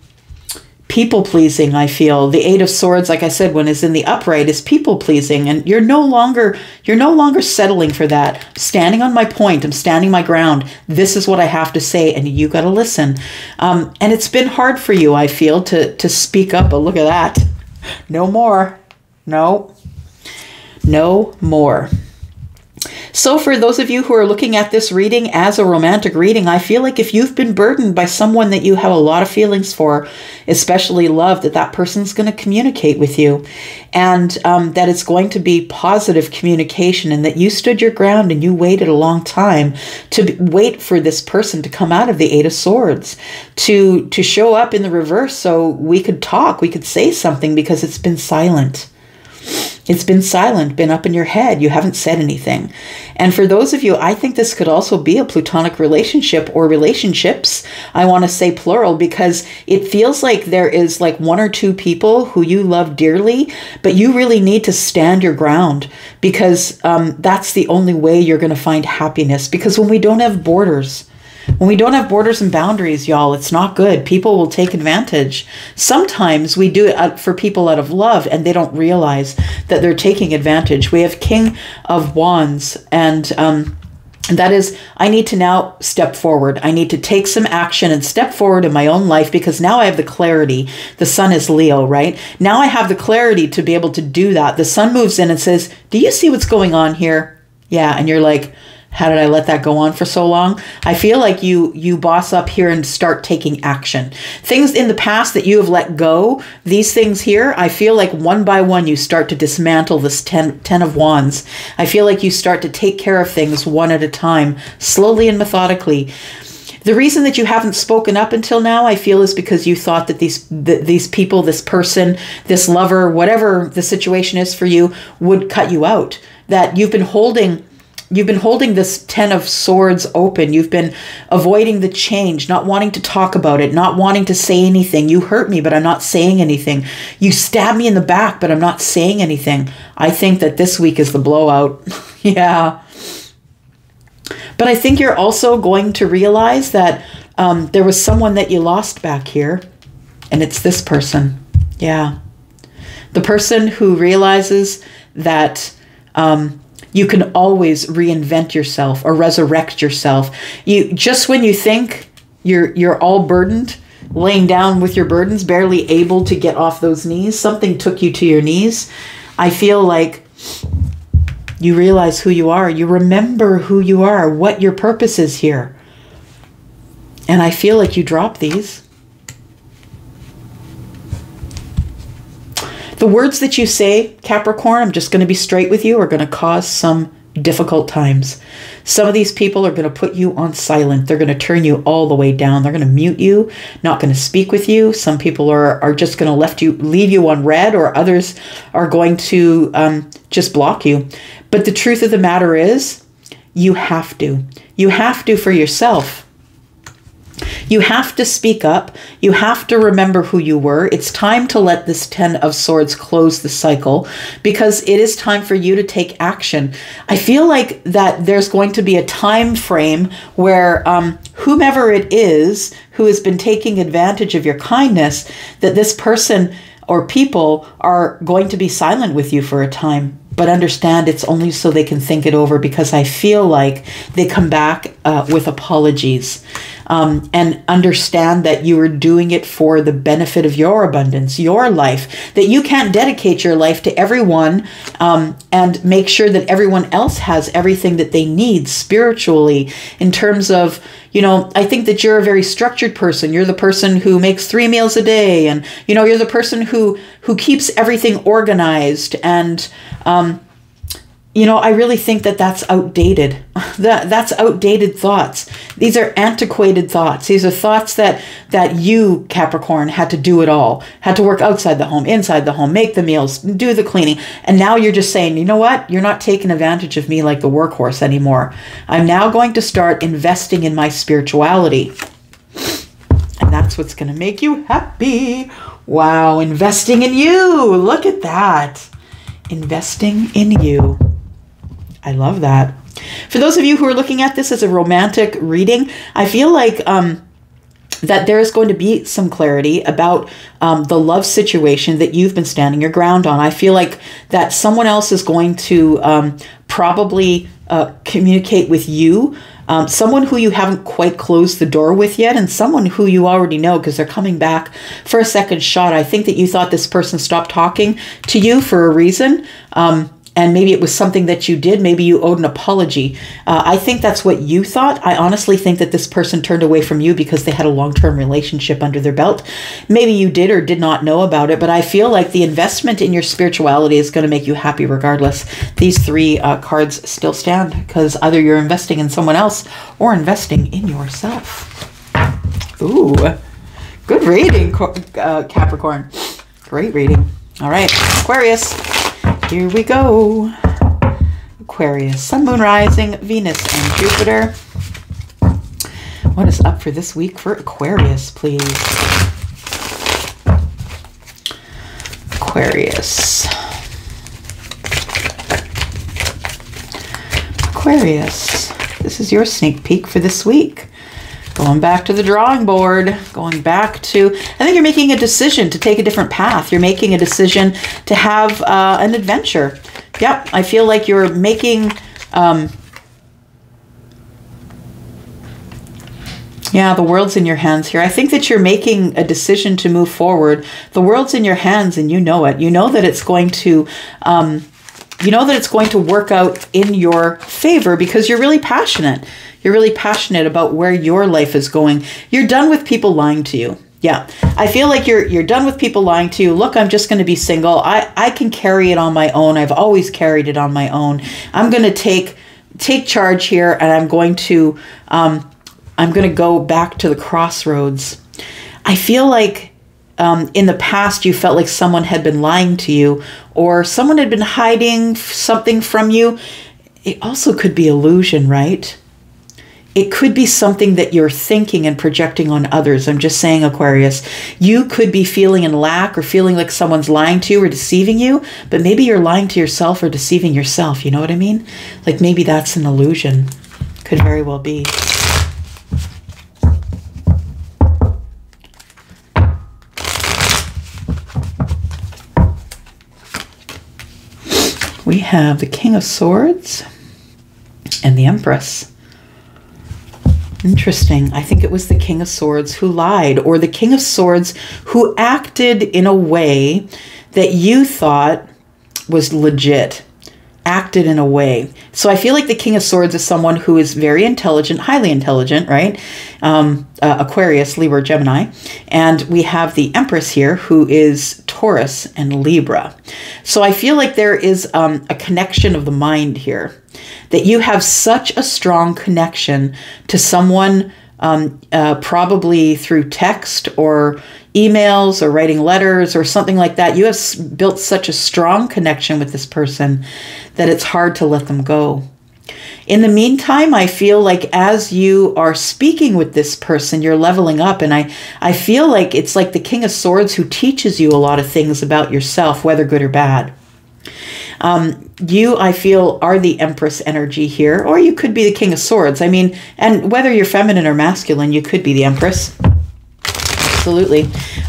Speaker 1: people pleasing, I feel. The Eight of Swords, like I said, when it's in the upright, is people pleasing, and you're no longer settling for that. Standing on my point, I'm standing my ground. This is what I have to say, and you got to listen. And it's been hard for you, I feel, to speak up. But look at that. No more. No more. So for those of you who are looking at this reading as a romantic reading, I feel like if you've been burdened by someone that you have a lot of feelings for, especially love, that person's going to communicate with you, and that it's going to be positive communication, and that you stood your ground and you waited a long time to wait for this person to come out of the Eight of Swords, to show up in the reverse so we could talk, we could say something, because it's been silent. It's been silent, been up in your head. You haven't said anything. And for those of you, I think this could also be a platonic relationship, or relationships. I want to say plural, because it feels like there is like one or two people who you love dearly, but you really need to stand your ground, because that's the only way you're going to find happiness. Because when we don't have borders, and boundaries, y'all, it's not good. People will take advantage. Sometimes we do it for people out of love, and they don't realize that they're taking advantage. We have King of Wands, and that is, I need to now step forward. I need to take some action and step forward in my own life, because now I have the clarity. The sun is Leo, right? Now I have the clarity to be able to do that. The sun moves in and says, do you see what's going on here? Yeah. And you're like, how did I let that go on for so long? I feel like you boss up here and start taking action. Things in the past that you have let go, these things here, I feel like one by one you start to dismantle this 10 of Wands. I feel like you start to take care of things one at a time, slowly and methodically. The reason that you haven't spoken up until now, I feel, is because you thought that these people, this person, this lover, whatever the situation is for you, would cut you out. That you've been holding this 10 of Swords open. You've been avoiding the change, not wanting to talk about it, not wanting to say anything. You hurt me, but I'm not saying anything. You stab me in the back, but I'm not saying anything. I think that this week is the blowout. Yeah. But I think you're also going to realize that there was someone that you lost back here, and it's this person. Yeah. The person who realizes that you can always reinvent yourself or resurrect yourself. Just when you think you're all burdened, laying down with your burdens, barely able to get off those knees, something took you to your knees. I feel like you realize who you are. You remember who you are, what your purpose is here. And I feel like you drop these. The words that you say, Capricorn, I'm just going to be straight with you, are going to cause some difficult times. Some of these people are going to put you on silent. They're going to turn you all the way down. They're going to mute you, not going to speak with you. Some people are just going to leave you on red, or others are going to just block you. But the truth of the matter is, you have to. You have to for yourself. You have to speak up. You have to remember who you were. It's time to let this 10 of Swords close the cycle, because it is time for you to take action. I feel like that there's going to be a time frame where whomever it is who has been taking advantage of your kindness, that this person or people are going to be silent with you for a time. But understand, it's only so they can think it over, because I feel like they come back with apologies. And understand that you are doing it for the benefit of your abundance, your life, that you can't dedicate your life to everyone and make sure that everyone else has everything that they need spiritually, in terms of, I think that you're a very structured person. You're the person who makes 3 meals a day, and, you're the person who keeps everything organized. And, I really think that that's outdated. That's outdated thoughts. These are antiquated thoughts. These are thoughts that you, Capricorn, had to do it all. Had to work outside the home, inside the home, make the meals, do the cleaning. And now you're just saying, you know what? You're not taking advantage of me like the workhorse anymore. I'm now going to start investing in my spirituality. And that's what's going to make you happy. Wow, investing in you. Look at that. Investing in you. I love that. For those of you who are looking at this as a romantic reading, I feel like that there is going to be some clarity about the love situation that you've been standing your ground on. I feel like that someone else is going to probably communicate with you, someone who you haven't quite closed the door with yet, and someone who you already know, because they're coming back for a second shot. I think that you thought this person stopped talking to you for a reason. And maybe it was something that you did. Maybe you owed an apology. I think that's what you thought. I honestly think that this person turned away from you because they had a long-term relationship under their belt. Maybe you did or did not know about it, but I feel like the investment in your spirituality is going to make you happy regardless. These 3 cards still stand, because either you're investing in someone else or investing in yourself. Ooh, good reading, Capricorn. Great reading. All right, Aquarius. Here we go. Aquarius, Sun, Moon, Rising, Venus, and Jupiter. What is up for this week for Aquarius, please? Aquarius. Aquarius. This is your sneak peek for this week. Going back to the drawing board, going back to, I think you're making a decision to take a different path. You're making a decision to have an adventure. Yep, I feel like you're making, yeah, the world's in your hands here. I think that you're making a decision to move forward. The world's in your hands, and you know it. You know that it's going to, work out in your favor, because you're really passionate. You're really passionate about where your life is going. You're done with people lying to you. Yeah, I feel like you're done with people lying to you. Look, I'm just going to be single. I can carry it on my own. I've always carried it on my own. I'm going to take charge here, and I'm going to go back to the crossroads. I feel like in the past you felt like someone had been lying to you, or someone had been hiding something from you. It also could be illusion, right? It could be something that you're thinking and projecting on others. I'm just saying, Aquarius, you could be feeling in lack, or feeling like someone's lying to you or deceiving you, but maybe you're lying to yourself or deceiving yourself. You know what I mean? Like maybe that's an illusion. Could very well be. We have the King of Swords and the Empress. Interesting. I think it was the King of Swords who lied, or the King of Swords who acted in a way that you thought was legit. Acted in a way. So I feel like the King of Swords is someone who is very intelligent, highly intelligent, right? Aquarius, Libra, Gemini. And we have the Empress here, who is Taurus, and Libra. So I feel like there is a connection of the mind here, that you have such a strong connection to someone, probably through text or emails or writing letters or something like that. You have built such a strong connection with this person that it's hard to let them go. In the meantime, I feel like as you are speaking with this person, you're leveling up. And I feel like it's like the King of Swords who teaches you a lot of things about yourself, whether good or bad. You, I feel, are the Empress energy here, or you could be the King of Swords. I mean, and whether you're feminine or masculine, you could be the Empress. Absolutely.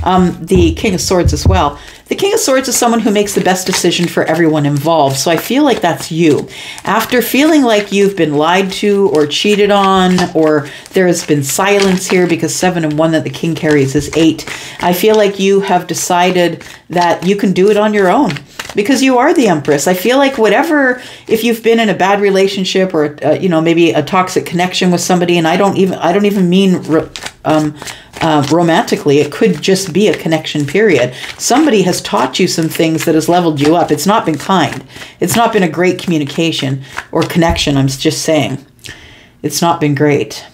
Speaker 1: The King of Swords as well. The King of Swords is someone who makes the best decision for everyone involved. So I feel like that's you. After feeling like you've been lied to or cheated on, or there has been silence here, because 7 and 1 that the King carries is 8. I feel like you have decided that you can do it on your own, because you are the Empress. I feel like whatever, if you've been in a bad relationship or, you know, maybe a toxic connection with somebody, and I don't even mean romantically, it could just be a connection, period. Somebody has taught you some things that has leveled you up. It's not been kind. It's not been a great communication or connection. I'm just saying it's not been great.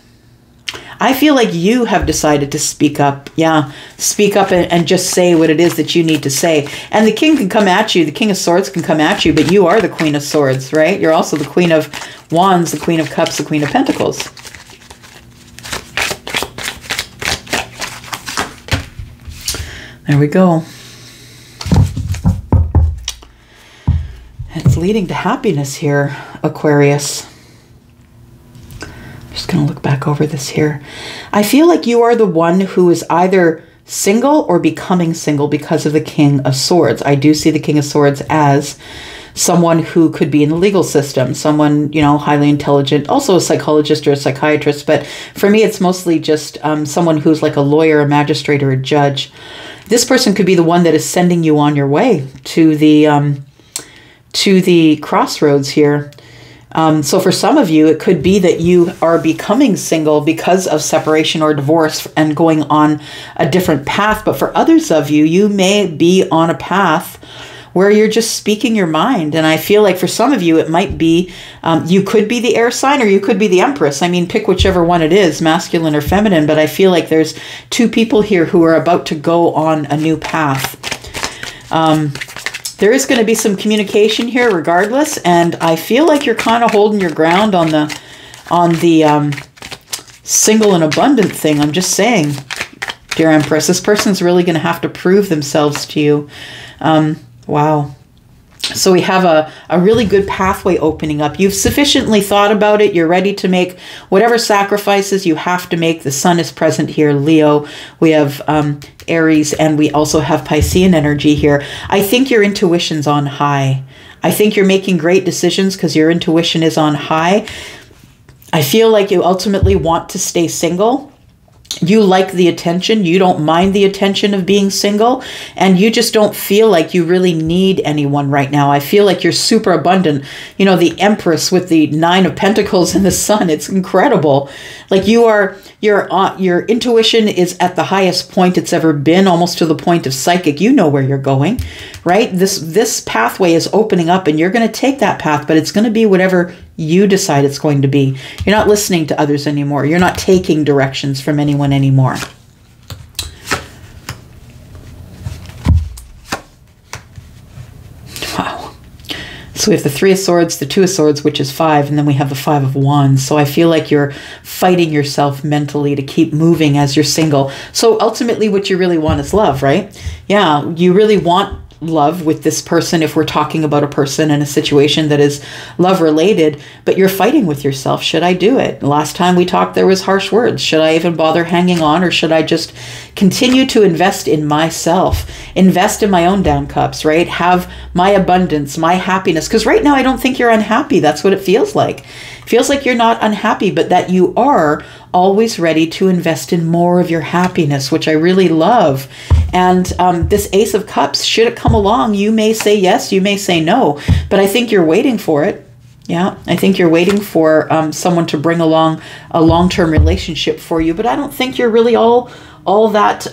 Speaker 1: I feel like you have decided to speak up. Yeah, speak up and just say what it is that you need to say. And the King can come at you. The King of Swords can come at you, but you are the Queen of Swords, right? You're also the Queen of Wands, the Queen of Cups, the Queen of Pentacles. There we go. It's leading to happiness here, Aquarius. I'm just going to look back over this here. I feel like you are the one who is either single or becoming single because of the King of Swords. I do see the King of Swords as someone who could be in the legal system, someone, you know, highly intelligent, also a psychologist or a psychiatrist. But for me, it's mostly just someone who's like a lawyer, a magistrate, or a judge. This person could be the one that is sending you on your way to the crossroads here. So for some of you, it could be that you are becoming single because of separation or divorce and going on a different path. But for others of you, you may be on a path where you're just speaking your mind. And I feel like for some of you, it might be, you could be the air sign or you could be the Empress. I mean, pick whichever one it is, masculine or feminine. But I feel like there's two people here who are about to go on a new path. There is going to be some communication here regardless. And I feel like you're kind of holding your ground on the single and abundant thing. I'm just saying, dear Empress, this person's really going to have to prove themselves to you. Wow. So we have a really good pathway opening up. You've sufficiently thought about it. You're ready to make whatever sacrifices you have to make. The sun is present here, Leo. We have Aries, and we also have Piscean energy here. I think your intuition's on high. I think you're making great decisions because your intuition is on high. I feel like you ultimately want to stay single. You like the attention. You don't mind the attention of being single, and you just don't feel like you really need anyone right now. I feel like you're super abundant. You know, the Empress with the 9 of Pentacles and the Sun. It's incredible. Like your intuition is at the highest point it's ever been, almost to the point of psychic. You know where you're going, right? This pathway is opening up, and you're going to take that path, but it's going to be whatever you decide it's going to be. You're not listening to others anymore. You're not taking directions from anyone anymore. Wow. So we have the 3 of Swords, the 2 of Swords, which is 5, and then we have the 5 of Wands. So I feel like you're fighting yourself mentally to keep moving as you're single. So ultimately what you really want is love, right? Yeah, you really want love with this person, if we're talking about a person in a situation that is love related, but you're fighting with yourself. Should I do it? Last time we talked, there was harsh words. Should I even bother hanging on, or should I just continue to invest in myself, invest in my own down cups, right? Have my abundance, my happiness. Because right now I don't think you're unhappy. That's what it feels like. It feels like you're not unhappy, but that you are always ready to invest in more of your happiness, which I really love. And this Ace of Cups, should it come along, you may say yes, you may say no, but I think you're waiting for it. Yeah, I think you're waiting for someone to bring along a long-term relationship for you, but I don't think you're really all that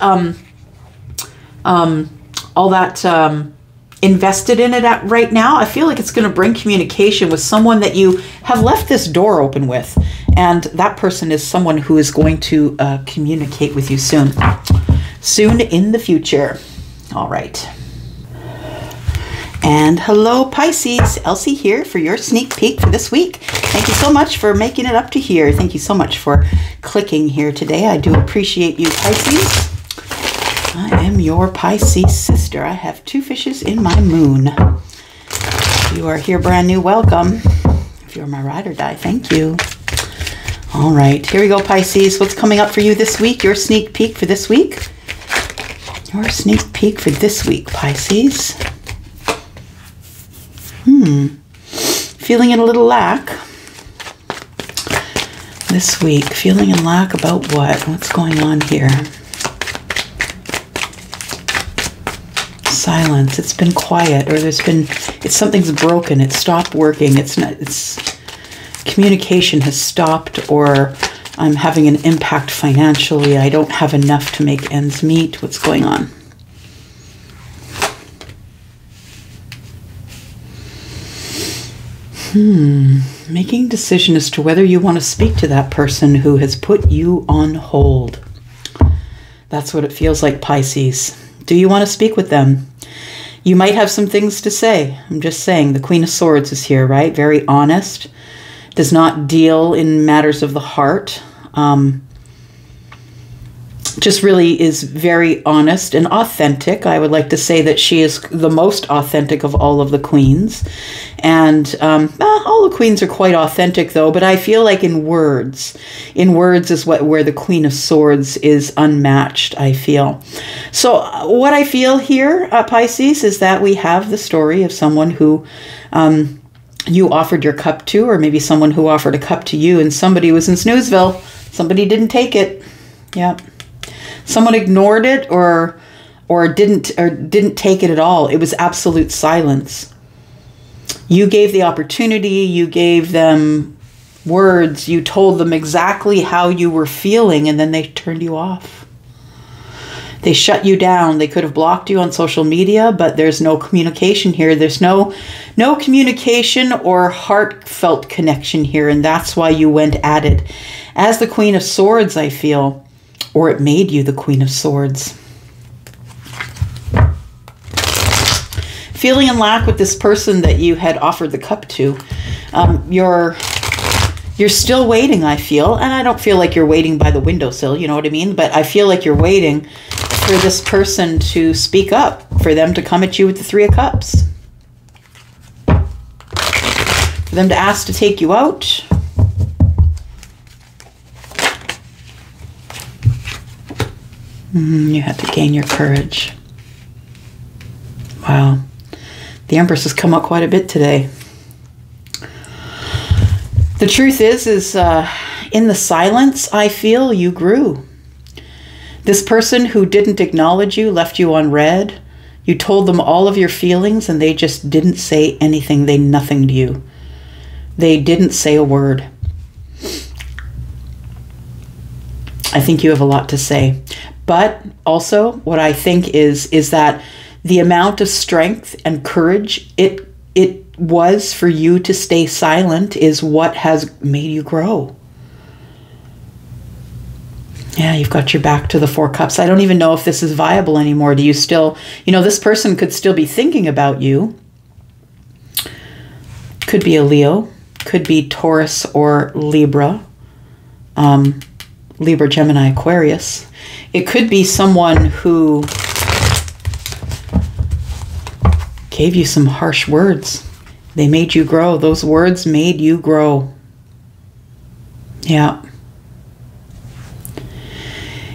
Speaker 1: invested in it right now. I feel like it's going to bring communication with someone that you have left this door open with. And that person is someone who is going to communicate with you soon. Soon in the future. All right. And hello, Pisces. Elsie here for your sneak peek for this week. Thank you so much for making it up to here. Thank you so much for clicking here today. I do appreciate you, Pisces. I am your Pisces sister. I have 2 fishes in my moon. If you are here brand new, welcome. If you're my ride or die, thank you. All right, here we go, Pisces. What's coming up for you this week? Your sneak peek for this week. Your sneak peek for this week, Pisces. Feeling in a little lack this week. Feeling in lack about what? What's going on here? Silence. It's been quiet, or something's broken. It stopped working. Communication has stopped, or I'm having an impact financially. I don't have enough to make ends meet. What's going on? Making a decision as to whether you want to speak to that person who has put you on hold. That's what it feels like, Pisces. Do you want to speak with them? You might have some things to say. I'm just saying, the Queen of Swords is here, right? Very honest. Does not deal in matters of the heart. Just really is very honest and authentic. I would like to say that she is the most authentic of all of the queens. And all the queens are quite authentic, though, but I feel like in words is where the Queen of Swords is unmatched, I feel. So what I feel here, Pisces, is that we have the story of someone who you offered your cup to, or maybe someone who offered a cup to you, and somebody was in Snoozeville. Somebody didn't take it. Yeah. Someone ignored it or didn't take it at all. It was absolute silence. You gave the opportunity, you gave them words, you told them exactly how you were feeling, and then they turned you off. They shut you down. They could have blocked you on social media, but there's no communication here. There's no communication or heartfelt connection here, and that's why you went at it. As the Queen of Swords, I feel, or it made you the Queen of Swords. Feeling in lack with this person that you had offered the cup to. You're still waiting, I feel. And I don't feel like you're waiting by the windowsill, you know what I mean? But I feel like you're waiting for this person to speak up, for them to come at you with the 3 of Cups. For them to ask to take you out. You had to gain your courage. Wow. The Empress has come up quite a bit today. The truth is in the silence, I feel you grew. This person who didn't acknowledge you, left you on red. You told them all of your feelings and they just didn't say anything. They nothinged you. They didn't say a word. I think you have a lot to say. But also what I think is that the amount of strength and courage it was for you to stay silent is what has made you grow. Yeah, you've got your back to the 4 Cups. I don't even know if this is viable anymore. Do you still, this person could still be thinking about you. Could be a Leo, could be Taurus or Libra. Libra, Gemini, Aquarius. It could be someone who gave you some harsh words. They made you grow. Those words made you grow. Yeah.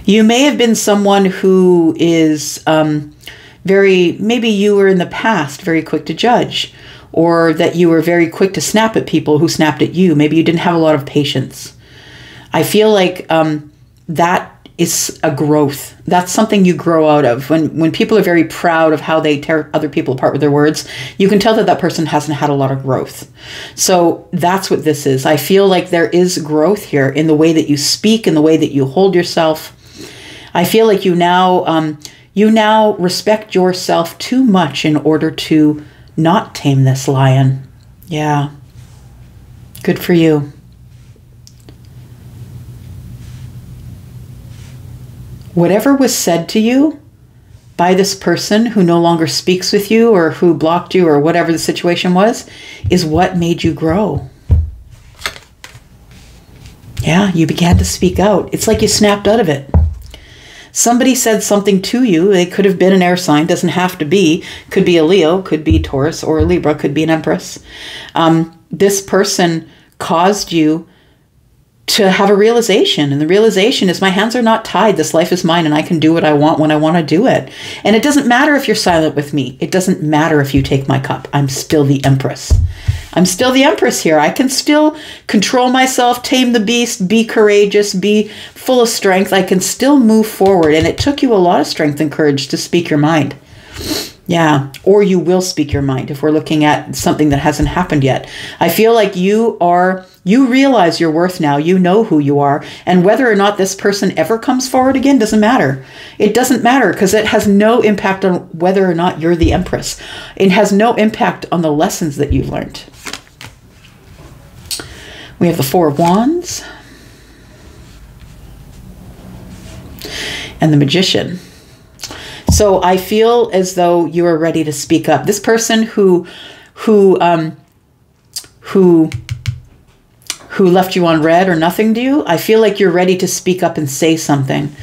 Speaker 1: You may have been someone who is maybe you were in the past very quick to judge, or that you were very quick to snap at people who snapped at you. Maybe you didn't have a lot of patience. I feel like that is a growth. That's something you grow out of. When people are very proud of how they tear other people apart with their words, you can tell that that person hasn't had a lot of growth. So that's what this is. I feel like there is growth here in the way that you speak, in the way that you hold yourself. I feel like you now, You now respect yourself too much in order to not tame this lion. Yeah. Good for you. Whatever was said to you by this person who no longer speaks with you or who blocked you or whatever the situation was, is what made you grow. Yeah, you began to speak out. It's like you snapped out of it. Somebody said something to you. They could have been an air sign, doesn't have to be. Could be a Leo, could be Taurus or a Libra, could be an Empress. This person caused you to have a realization. And the realization is, my hands are not tied. This life is mine and I can do what I want when I want to do it. And it doesn't matter if you're silent with me. It doesn't matter if you take my cup. I'm still the Empress. I'm still the Empress here. I can still control myself, tame the beast, be courageous, be full of strength. I can still move forward. And it took you a lot of strength and courage to speak your mind. Yeah, or you will speak your mind if we're looking at something that hasn't happened yet. I feel like you realize your worth now. You know who you are. And whether or not this person ever comes forward again doesn't matter. It doesn't matter because it has no impact on whether or not you're the Empress. It has no impact on the lessons that you've learned. We have the Four of Wands and the Magician. So I feel as though you are ready to speak up. This person who left you on red or nothing to you, I feel like you're ready to speak up and say something.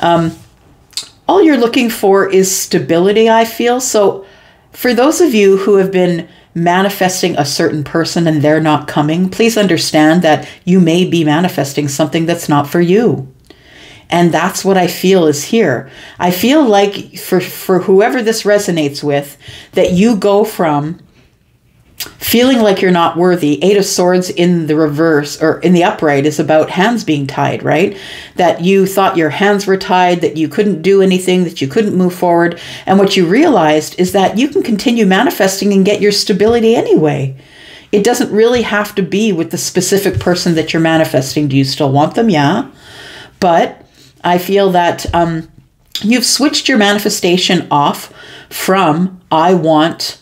Speaker 1: All you're looking for is stability, I feel. So for those of you who have been manifesting a certain person and they're not coming, please understand that you may be manifesting something that's not for you. And that's what I feel is here. I feel like for whoever this resonates with, that you go from feeling like you're not worthy. Eight of Swords in the reverse or in the upright is about hands being tied, right? That you thought your hands were tied, that you couldn't do anything, that you couldn't move forward. And what you realized is that you can continue manifesting and get your stability anyway. It doesn't really have to be with the specific person that you're manifesting. Do you still want them? Yeah. But I feel that you've switched your manifestation off from I want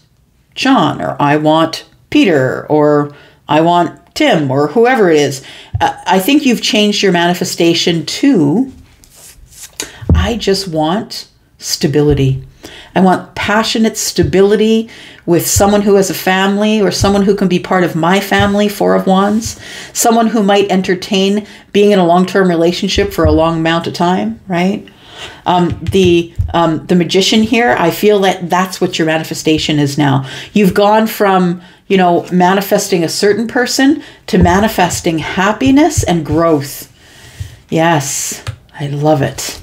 Speaker 1: John or I want Peter or I want Tim or whoever it is. I think you've changed your manifestation to I just want stability. I want passionate stability with someone who has a family or someone who can be part of my family, Four of Wands, someone who might entertain being in a long-term relationship for a long amount of time, right? The Magician here, I feel that that's what your manifestation is now. You've gone from, manifesting a certain person to manifesting happiness and growth. Yes, I love it.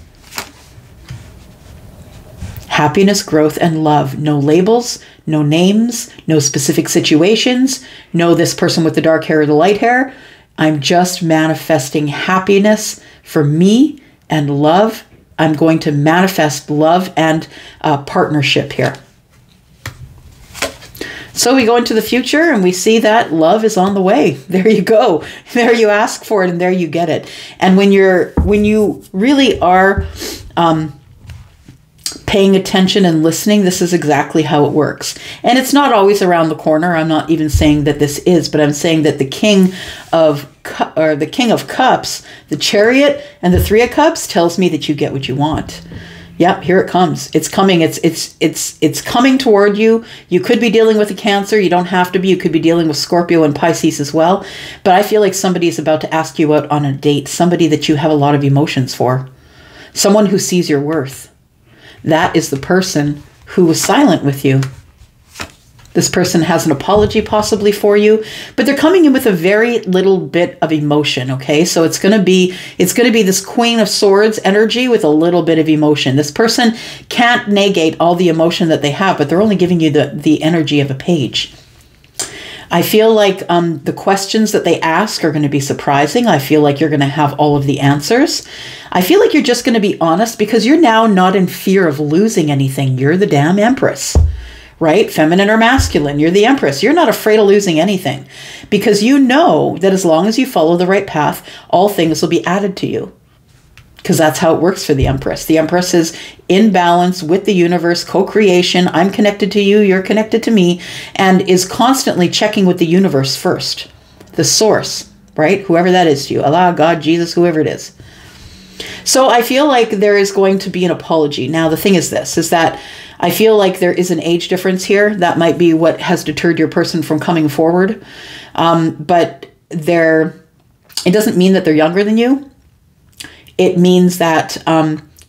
Speaker 1: Happiness, growth, and love. No labels, no names, no specific situations, no this person with the dark hair or the light hair. I'm just manifesting happiness for me and love. I'm going to manifest love and partnership here. So we go into the future and we see that love is on the way. There you go. There you ask for it and there you get it. And when you really are paying attention and listening, this is exactly how it works. And it's not always around the corner. I'm not even saying that this is, but I'm saying that the King of Cups, the Chariot, and the Three of Cups tells me that you get what you want. Yep, here it comes. It's coming. It's coming toward you. You could be dealing with a Cancer. You don't have to be. You could be dealing with Scorpio and Pisces as well. But I feel like somebody is about to ask you out on a date. Somebody that you have a lot of emotions for. Someone who sees your worth. That is the person who was silent with you. This person has an apology possibly for you, but they're coming in with a very little bit of emotion, okay? So it's going to be this Queen of Swords energy with a little bit of emotion. This person can't negate all the emotion that they have, but they're only giving you the energy of a page. I feel like the questions that they ask are going to be surprising. I feel like you're going to have all of the answers. I feel like you're just going to be honest because you're now not in fear of losing anything. You're the damn Empress, right? Feminine or masculine, you're the Empress. You're not afraid of losing anything because you know that as long as you follow the right path, all things will be added to you. because that's how it works for the Empress. The Empress is in balance with the universe, co-creation. I'm connected to you, you're connected to me, and is constantly checking with the universe first. The source, right? Whoever that is to you, Allah, God, Jesus, whoever it is. So I feel like there is going to be an apology. Now, the thing is this, is that I feel like there is an age difference here. That might be what has deterred your person from coming forward. But it doesn't mean that they're younger than you. It means that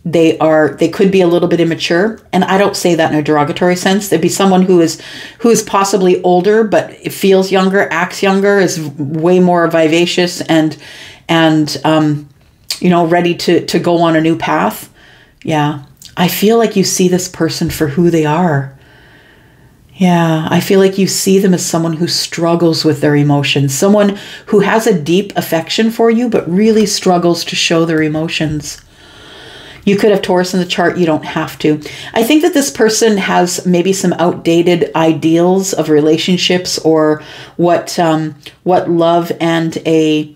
Speaker 1: they could be a little bit immature. And I don't say that in a derogatory sense. There'd be someone who is possibly older, but it feels younger, acts younger, is way more vivacious and you know, ready to go on a new path. Yeah. I feel like you see this person for who they are. Yeah. I feel like you see them as someone who struggles with their emotions, someone who has a deep affection for you, but really struggles to show their emotions. You could have Taurus in the chart. You don't have to. I think that this person has maybe some outdated ideals of relationships, or what love and a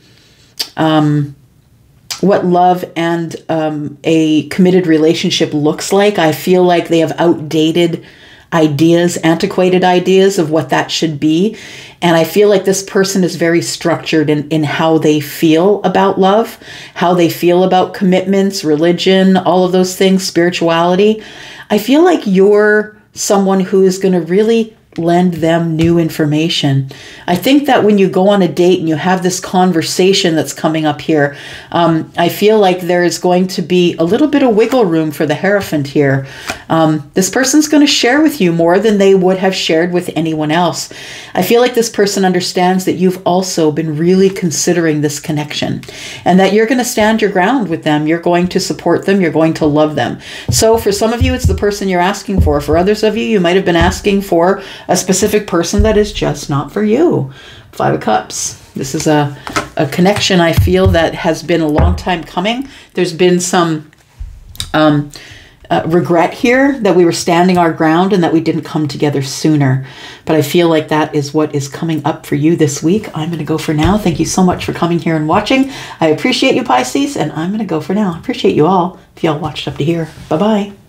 Speaker 1: committed relationship looks like. I feel like they have outdated ideas, antiquated ideas of what that should be. And I feel like this person is very structured in how they feel about love, how they feel about commitments, religion, all of those things, spirituality. I feel like you're someone who is going to really lend them new information. I think that when you go on a date and you have this conversation that's coming up here, I feel like there is going to be a little bit of wiggle room for the Hierophant here. This person's going to share with you more than they would have shared with anyone else. I feel like this person understands that you've also been really considering this connection, and that you're going to stand your ground with them. You're going to support them. You're going to love them. So for some of you, it's the person you're asking for. For others of you, you might have been asking for a specific person that is just not for you. 5 of Cups. This is a connection I feel that has been a long time coming. There's been some regret here that we were standing our ground and that we didn't come together sooner. But I feel like that is what is coming up for you this week. I'm going to go for now. Thank you so much for coming here and watching. I appreciate you, Pisces, and I'm going to go for now. I appreciate you all if y'all watched up to here. Bye-bye.